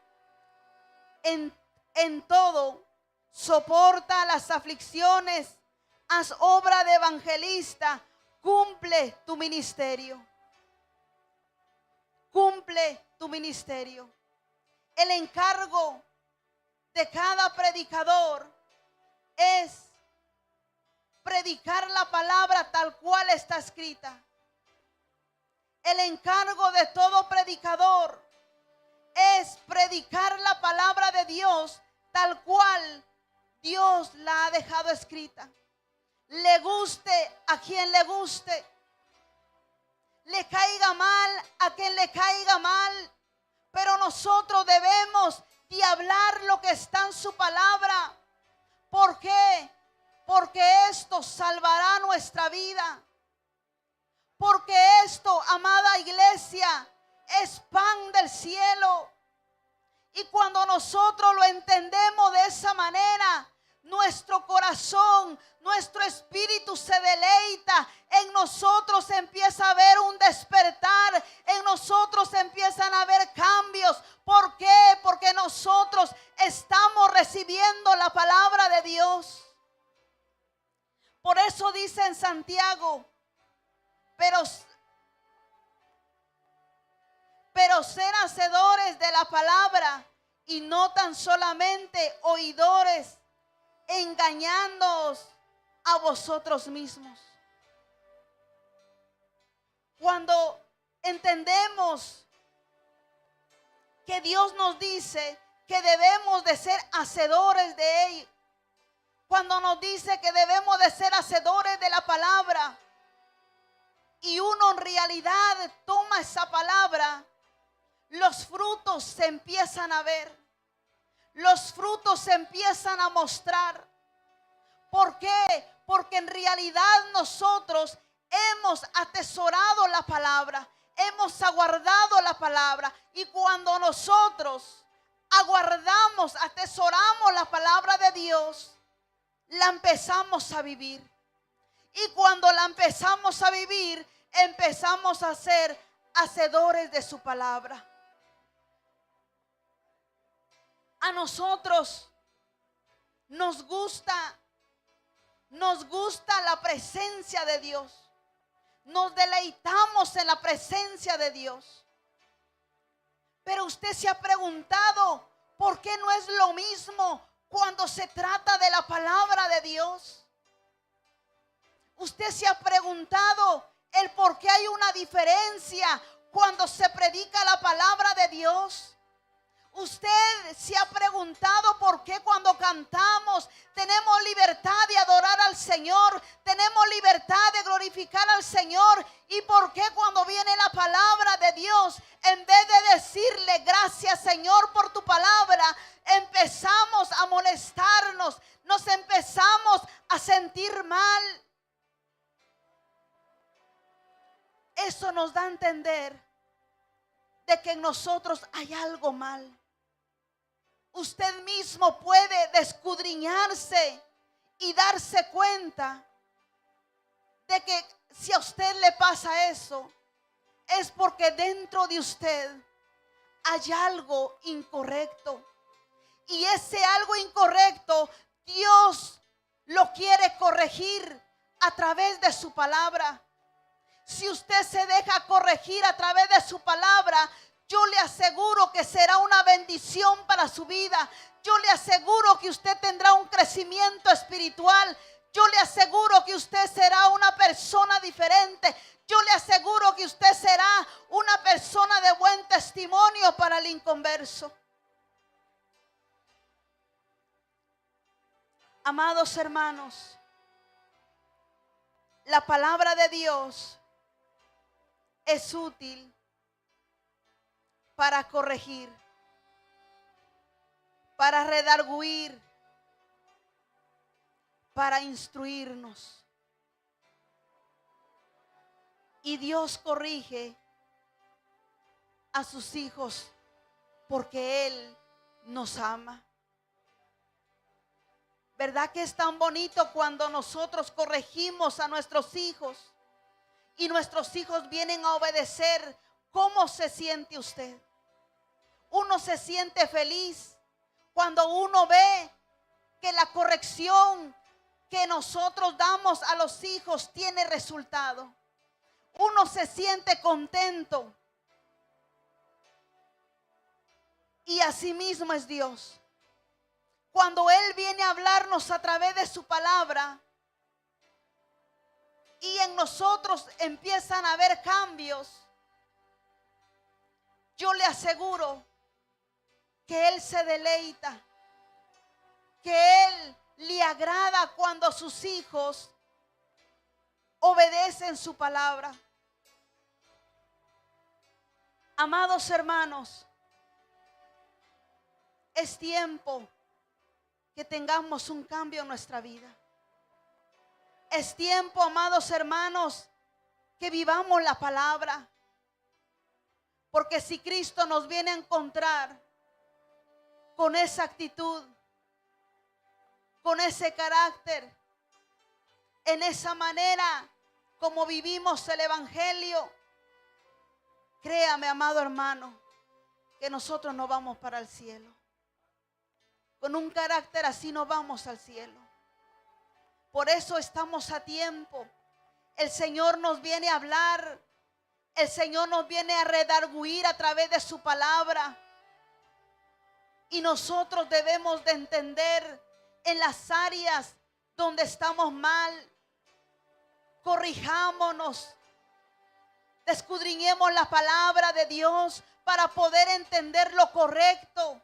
en todo, soporta las aflicciones, haz obra de evangelista, cumple tu ministerio. Cumple tu ministerio. El encargo de cada predicador es predicar la palabra tal cual está escrita. El encargo de todo predicador es predicar la palabra de Dios tal cual Dios la ha dejado escrita. Le guste a quien le guste, le caiga mal a quien le caiga mal, pero nosotros debemos de hablar lo que está en su palabra. ¿Por qué? Porque esto salvará nuestra vida. Porque esto, amada iglesia, es pan del cielo. Y cuando nosotros lo entendemos de esa manera, nuestro corazón, nuestro espíritu se deleita. En nosotros empieza a haber un despertar. En nosotros empiezan a haber cambios. ¿Por qué? Porque nosotros estamos recibiendo la palabra de Dios. Por eso dice en Santiago: pero ser hacedores de la palabra y no tan solamente oidores, engañándoos a vosotros mismos. Cuando entendemos que Dios nos dice que debemos de ser hacedores de ello, cuando nos dice que debemos de ser hacedores de la palabra, y uno en realidad toma esa palabra, los frutos se empiezan a ver. Los frutos se empiezan a mostrar. ¿Por qué? Porque en realidad nosotros hemos atesorado la palabra, hemos aguardado la palabra. Y cuando nosotros aguardamos, atesoramos la palabra de Dios, la empezamos a vivir. Y cuando la empezamos a vivir, empezamos a ser hacedores de su palabra. A nosotros nos gusta la presencia de Dios. Nos deleitamos en la presencia de Dios. Pero usted se ha preguntado, ¿por qué no es lo mismo cuando se trata de la palabra de Dios? Usted se ha preguntado el por qué hay una diferencia cuando se predica la palabra de Dios. Usted se ha preguntado por qué cuando cantamos tenemos libertad de adorar al Señor, tenemos libertad de glorificar al Señor, y por qué cuando viene la palabra de Dios, en vez de decirle gracias Señor por tu palabra, empezamos a molestarnos, nos empezamos a sentir mal. Eso nos da a entender de que en nosotros hay algo mal. Usted mismo puede escudriñarse y darse cuenta de que si a usted le pasa eso, es porque dentro de usted hay algo incorrecto. Y ese algo incorrecto, Dios lo quiere corregir a través de su palabra. Si usted se deja corregir a través de su palabra, yo le aseguro que será una bendición para su vida. Yo le aseguro que usted tendrá un crecimiento espiritual. Yo le aseguro que usted será una persona diferente. Yo le aseguro que usted será una persona de buen testimonio para el inconverso. Amados hermanos, la palabra de Dios es útil para corregir, para redarguir, para instruirnos. Y Dios corrige a sus hijos porque Él nos ama. ¿Verdad que es tan bonito cuando nosotros corregimos a nuestros hijos y nuestros hijos vienen a obedecer? ¿Cómo se siente usted? Uno se siente feliz cuando uno ve que la corrección que nosotros damos a los hijos tiene resultado. Uno se siente contento. Y así mismo es Dios. Cuando Él viene a hablarnos a través de su palabra y en nosotros empiezan a haber cambios, yo le aseguro que Él se deleita, que Él le agrada cuando sus hijos obedecen su palabra. Amados hermanos, es tiempo que tengamos un cambio en nuestra vida. Es tiempo, amados hermanos, que vivamos la palabra. Porque si Cristo nos viene a encontrar con esa actitud, con ese carácter, en esa manera como vivimos el Evangelio, créame, amado hermano, que nosotros no vamos para el cielo. Con un carácter así no vamos al cielo. Por eso estamos a tiempo. El Señor nos viene a hablar. El Señor nos viene a redarguir a través de su palabra. Y nosotros debemos de entender en las áreas donde estamos mal. Corrijámonos. Escudriñemos la palabra de Dios para poder entender lo correcto.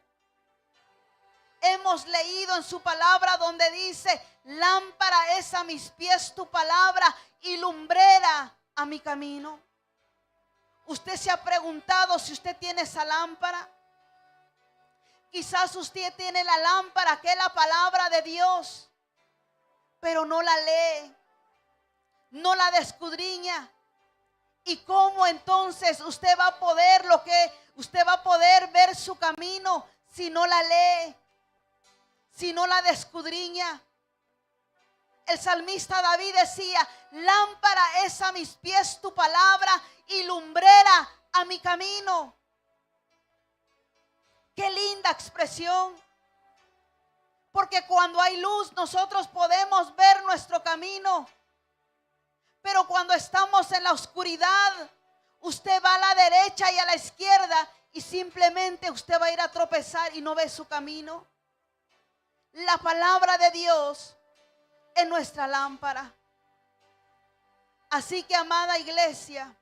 Hemos leído en su palabra donde dice: lámpara es a mis pies tu palabra y lumbrera a mi camino. ¿Usted se ha preguntado si usted tiene esa lámpara? Quizás usted tiene la lámpara que es la palabra de Dios, pero no la lee, no la escudriña. ¿Y cómo entonces usted va a poder ver su camino si no la lee? Si no la escudriña. El salmista David decía: lámpara es a mis pies tu palabra y lumbrera a mi camino. Qué linda expresión. Porque cuando hay luz nosotros podemos ver nuestro camino. Pero cuando estamos en la oscuridad, usted va a la derecha y a la izquierda y simplemente usted va a ir a tropezar y no ve su camino. La palabra de Dios es nuestra lámpara. Así que, amada iglesia,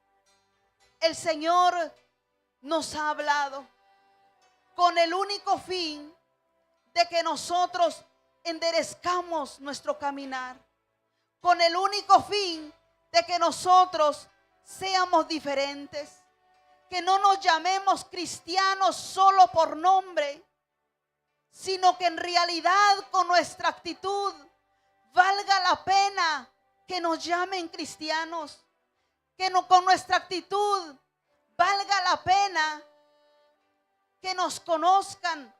el Señor nos ha hablado con el único fin de que nosotros enderezcamos nuestro caminar, con el único fin de que nosotros seamos diferentes, que no nos llamemos cristianos solo por nombre, sino que en realidad con nuestra actitud valga la pena que nos llamen cristianos, que no, con nuestra actitud valga la pena que nos conozcan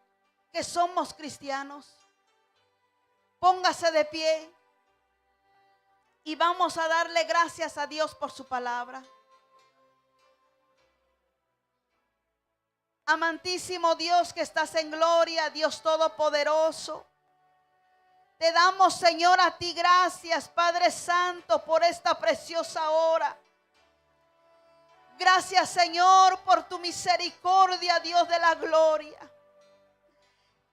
que somos cristianos. Póngase de pie y vamos a darle gracias a Dios por su palabra. Amantísimo Dios que estás en gloria, Dios todopoderoso. Te damos, Señor, a ti gracias, Padre Santo, por esta preciosa hora. Gracias, Señor, por tu misericordia, Dios de la gloria.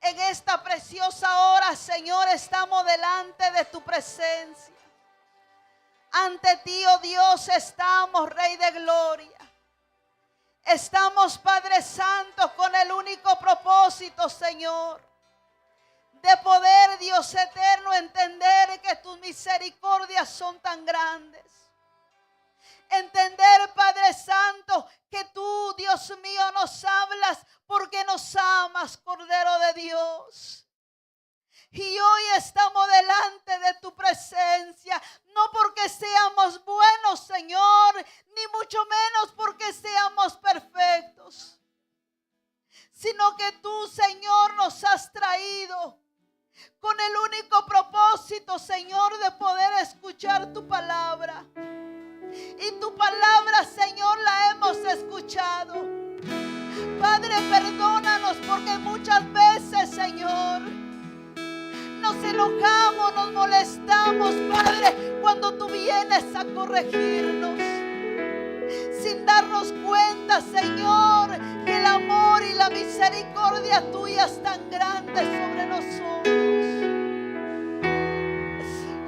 En esta preciosa hora, Señor, estamos delante de tu presencia. Ante ti, oh Dios, estamos, Rey de gloria. Estamos, Padre Santo, con el único propósito, Señor, de poder, Dios eterno, entender que tus misericordias son tan grandes. Entender, Padre Santo, que tú, Dios mío, nos hablas porque nos amas, Cordero de Dios. Y hoy estamos delante de tu presencia, no porque seamos buenos, Señor, ni mucho menos porque seamos perfectos, sino que tú, Señor, nos has traído con el único propósito momento, Señor, de poder escuchar tu palabra. Y tu palabra, Señor, la hemos escuchado. Padre, perdónanos porque muchas veces, Señor, nos enojamos, nos molestamos, Padre, cuando tú vienes a corregirnos, sin darnos cuenta, Señor, que el amor y la misericordia tuya es tan grande sobre nosotros.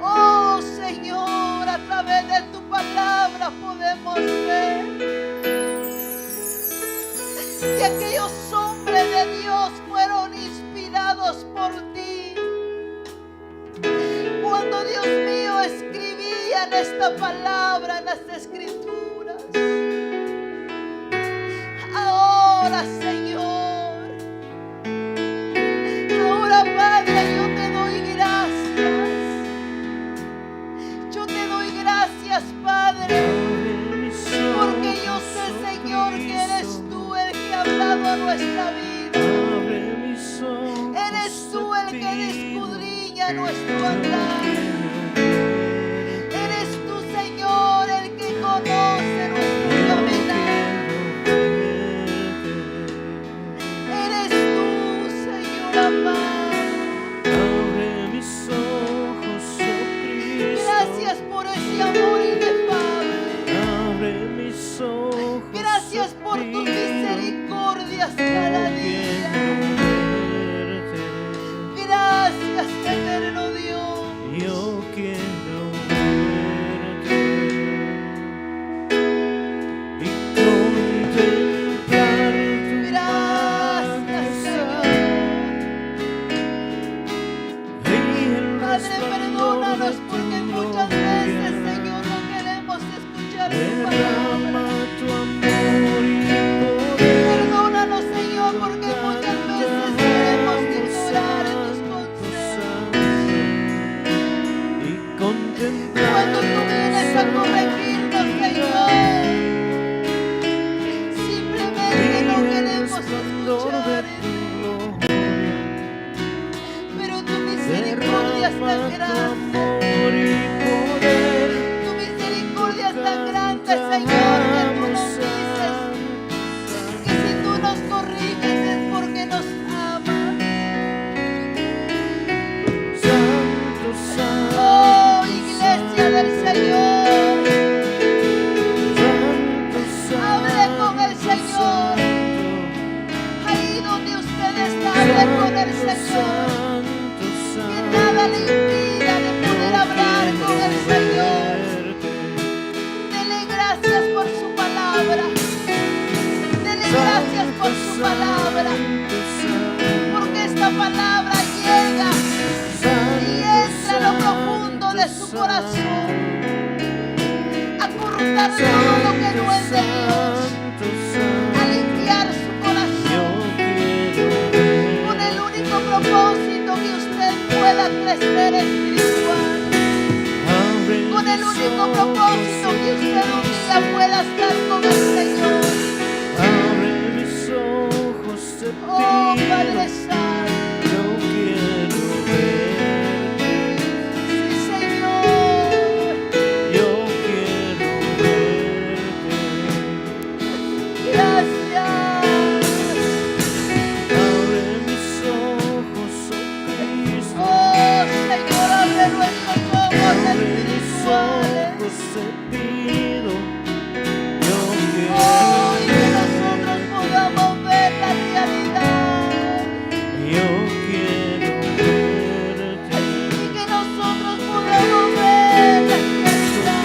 Oh, Señor, a través de tu palabra podemos ver que aquellos hombres de Dios fueron inspirados por ti. Cuando, Dios mío, escribían esta palabra en las escrituras. Ahora, Señor, ahora, Padre, yo te doy gracias. Yo te doy gracias, Padre, porque yo sé, Señor, que eres tú el que ha hablado a nuestra vida. Eres tú el que escudriña nuestro andar. Eres tú, Señor, el que conoce nuestro caminar. Eres tú, Señor amado. Gracias por ese amor inefable. Gracias por tus misericordias cada día. Gracias, eterno Dios. Yo quiero verte y contemplar tu Gracias, majestad y el Padre, resplandor perdónanos de porque tu muchas veces, gloria. Señor, no queremos escuchar tu Derrama palabra. tu amor y poder. Perdónanos, Señor, porque muchas veces queremos ignorar tus consejos. Y contemplar Cuando tú vienes a corregirnos, Señor, simplemente no queremos escuchar, pero tu misericordia es tan grande. Tu misericordia es tan grande, Señor, que tú nos dices que si tú nos corriges es porque nos amas. Oh, iglesia del Señor, hable con el Señor. Ahí donde usted está, hable con el Señor. Que nada le impida de poder hablar con el Señor. Dele gracias por su palabra. Dele gracias por su palabra. Porque esta palabra llega y entra a lo profundo de su corazón, a cortar todo lo que no es de Dios, a limpiar su corazón con el único propósito que usted pueda crecer espiritual, con el único propósito que usted un día pueda estar con el Señor. Abre mis ojos, te Oh, pido. Padre Santo, Yo quiero verte, sí, Señor. yo quiero verte. Gracias. Abre mis ojos, oh Cristo. Oh, Señor, abre nuestros ojos Abre mis espirituales. ojos, te pido. Yo Oh, y quiero que nosotros podamos ver la realidad. Yo quiero verte. Y que nosotros podamos ver la realidad.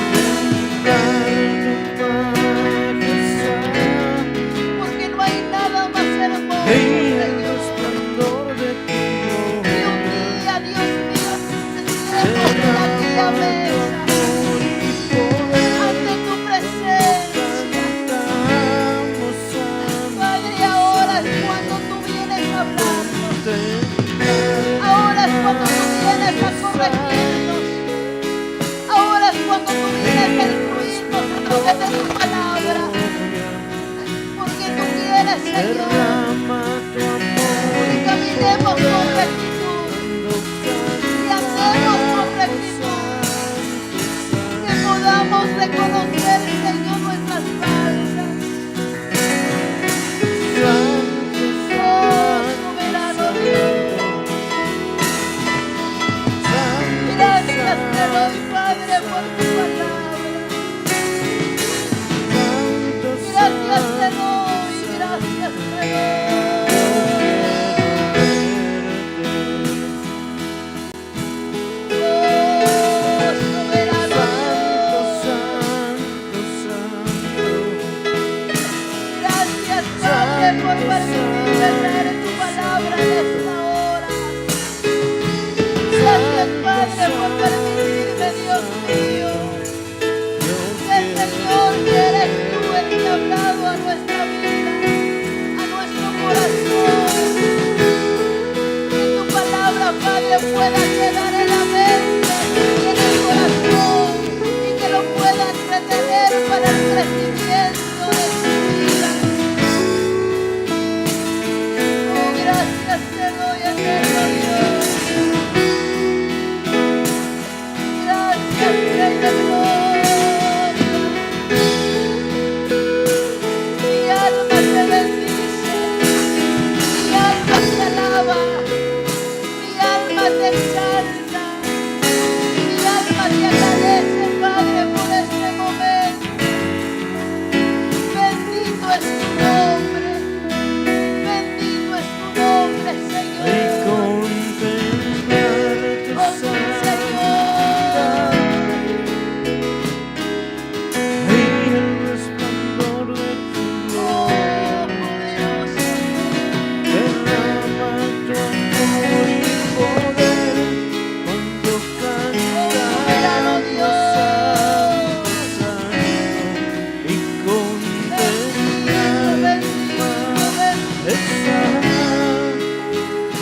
Porque no hay nada más hermoso, Y el Señor. resplandor de tu Y gloria. un día, Dios mío, estaremos en aquella mesa ante tu presencia. Padre, ahora es cuando tú vienes a hablarnos. Ahora es cuando tú vienes a corregirnos. Ahora es cuando tú vienes a instruirnos a través de tu palabra. Porque tú quieres, Señor, que caminemos con rectitud y andemos con rectitud. Padre, por permitirme, Dios mío, que Señor, que eres tú el que ha hablado a nuestra vida, a nuestro corazón. Que tu palabra, Padre, pueda quedar en la mente y en el corazón y que lo puedan retener para el crecimiento de su vida. Oh, gracias te doy, eterno Dios. Gracias, Rey de Gloria. Mi alma te bendice, mi alma te alaba, mi alma te exalta, mi alma te agradece, Padre, por este momento. Bendito es tu nombre, bendito es tu nombre, y Señor. contemplarte Oh, sí, Señor. y el resplandor de tu Oh, gloria. poderoso. Derrama tu amor y poder cuando Soberano cantamos Dios. santo, y Bendito, bendito, bendito.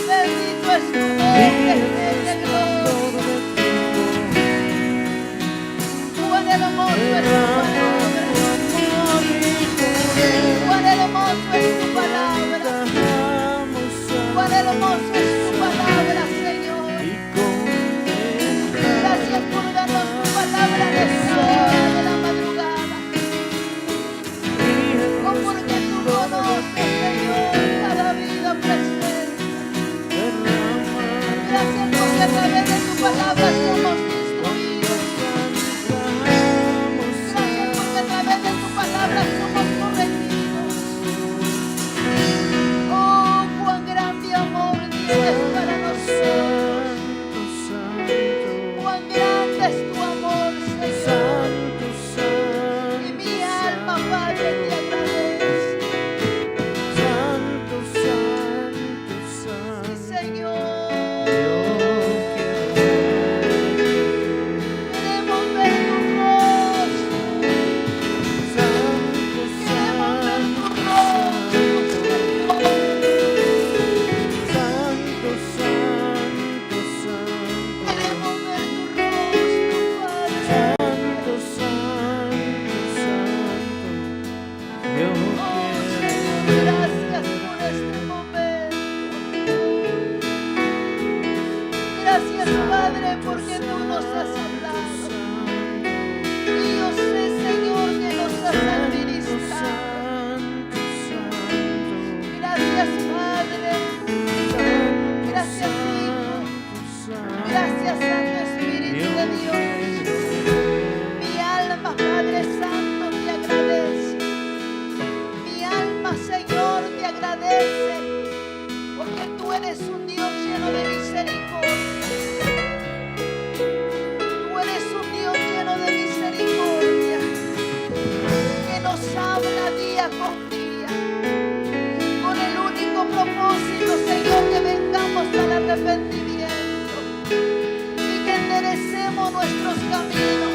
Bendito es tu nombre, Rey de Gloria. Cuán hermoso es tu palabra. Cuán hermoso es tu palabra. Cuán hermoso es tu palabra, Señor. Gracias por darnos tu palabra de sol de la madrugada. Oh, porque tú conoces, Señor, cada vida presente. Gracias porque a través de tu palabra somos instruidos. Gracias porque a través de tu palabra somos corregidos. Oh, cuán grande amor tienes para nosotros. Cuán grande es tu amor, Señor. Y mi alma, Padre, te agradece. Sí, Señor. Queremos ver tu rostro. Queremos ver tu rostro, Señor. Queremos ver tu rostro, Padre. Oh, Señor, gracias por este momento. Gracias, Padre, porque tú nos has hablado. Y yo sé, Señor, que nos has administrado. Gracias, Padre. Gracias, Hijo. Gracias, Santo Espíritu de Dios. Mi alma, Padre Santo, te agradece. Mi alma, Señor, te agradece. Porque tú eres un Dios lleno de misericordia. Tú eres un Dios lleno de misericordia. Que nos habla día con día. Con el único propósito, Señor, que vengamos al arrepentimiento. Y que enderecemos nuestros caminos.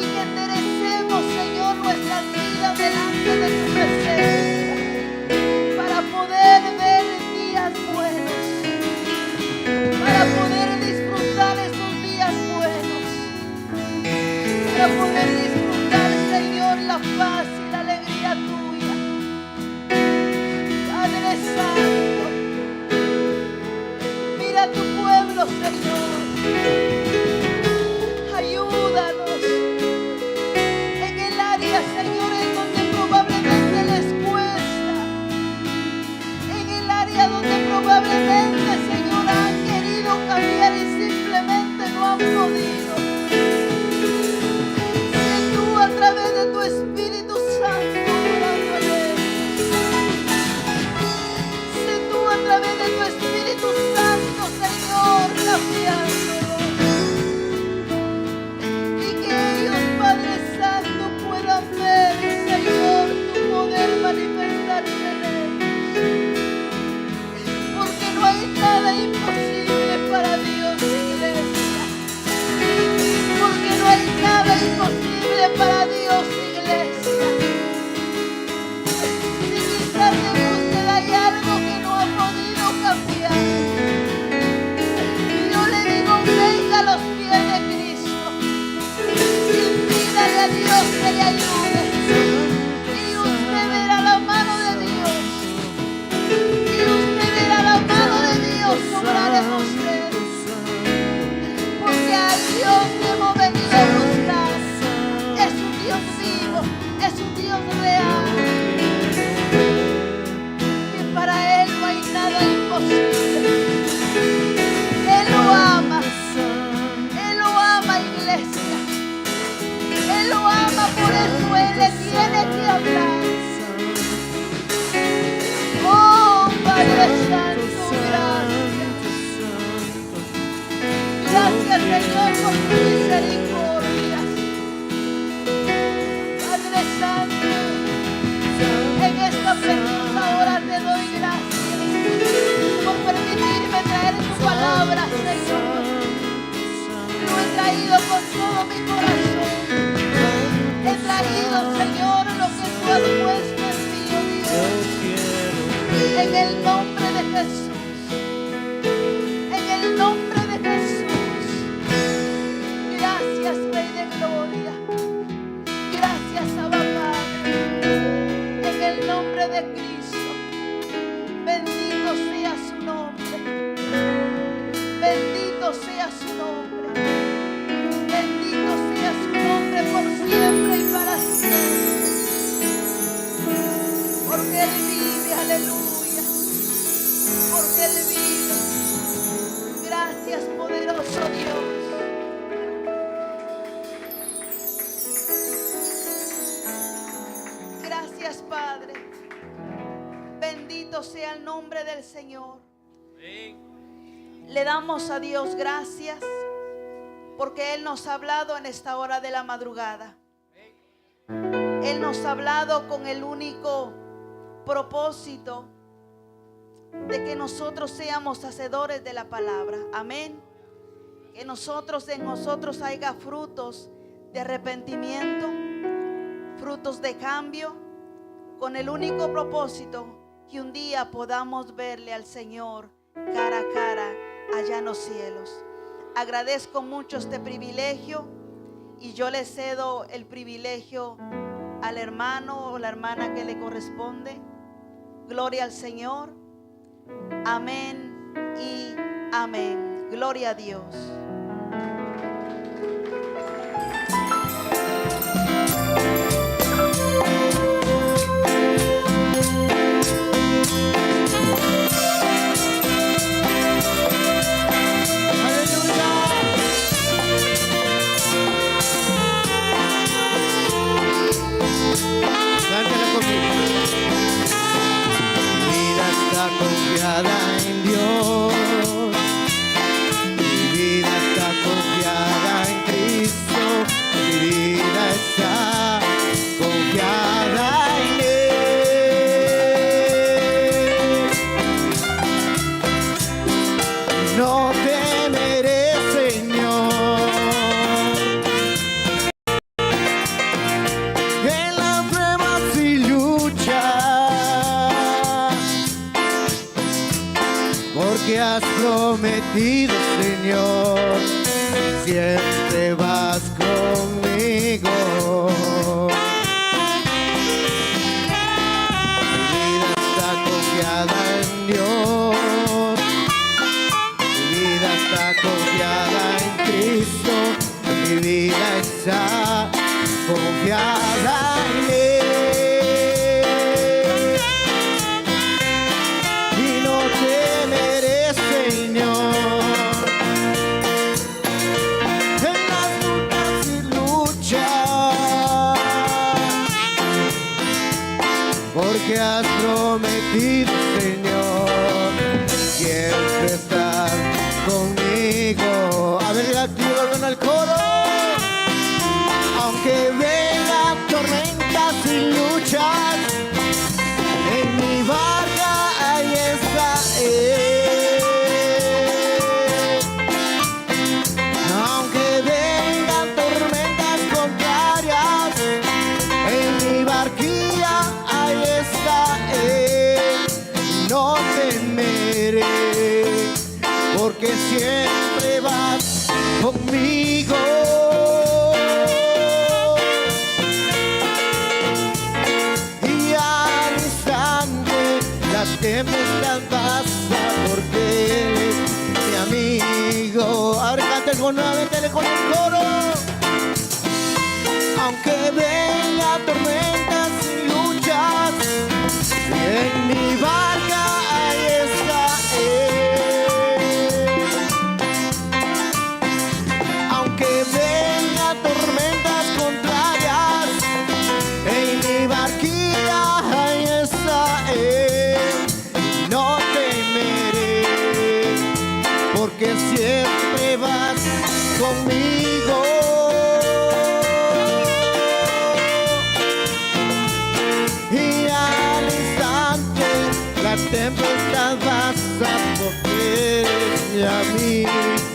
Y que enderecemos, Señor, nuestras vidas delante de tu presencia. Para poder ver días buenos. Para poder disfrutar esos días buenos. Para poder disfrutar, Señor, la paz y la alegría tuya. Padre Santo, mira a tu pueblo, Señor. Ayúdanos en el área, Señor, en donde probablemente les cuesta. En el área donde probablemente, Señor, han querido cambiar y simplemente no han podido. Sé tú a través de tu Espíritu Santo orando en ellos. Sé tú a través de tu Espíritu Santo, Señor, cambiándolos. Señor, por tu misericordia. Padre Santo, en esta preciosa hora te doy gracias por permitirme traer tu palabra, Señor. Lo he traído con todo mi corazón. He traído, Señor, lo que tú has puesto en mí, oh Dios. En el nombre de Jesús. En el nombre de Jesús. Gracias, Rey de Gloria. Gracias, Abba Padre. En el nombre de Cristo. Bendito sea su nombre. Bendito sea su nombre. Bendito sea su nombre por siempre y para siempre. Porque Él vive, aleluya. Porque Él vive. Gracias, poderoso Dios. Gracias, Padre. Bendito sea el nombre del Señor. Le damos a Dios gracias porque Él nos ha hablado en esta hora de la madrugada. Él nos ha hablado con el único propósito de que nosotros seamos hacedores de la palabra. Amén. Que en nosotros haya frutos de arrepentimiento, frutos de cambio, con el único propósito que un día podamos verle al Señor cara a cara allá en los cielos. Agradezco mucho este privilegio y yo le cedo el privilegio al hermano o la hermana que le corresponde. Gloria al Señor. Amén y amén. Gloria a Dios. Confiada en Dios, mi vida está confiada en Cristo, mi vida está confiada en Él. No temeré, Señor, en las pruebas y luchas, porque has prometido, Señor, siempre vas conmigo. Mi vida está confiada en Dios, mi vida está confiada en Cristo, mi vida está confiada en Él. Porque has prometido, Señor, siempre estar conmigo. A ver, activo el coro. Aunque vengan tormentas y luchas, en mi barca ahí está Él. Aunque vengan tormentas contrarias, en mi barquilla ahí está Él. No temeré, porque siempre vas conmigo. Y al instante la tempestad pasa, porque Él es mi amigo. Ahora canta nuevamente con el coro. Aunque venga tormentas y luchas, en mi barca ahí está Él. Aunque venga tormentas contrarias, en mi barquilla ahí está Él. No temeré, porque siempre vas conmigo. Y al instante la tempestad pasa porque eres mi amigo.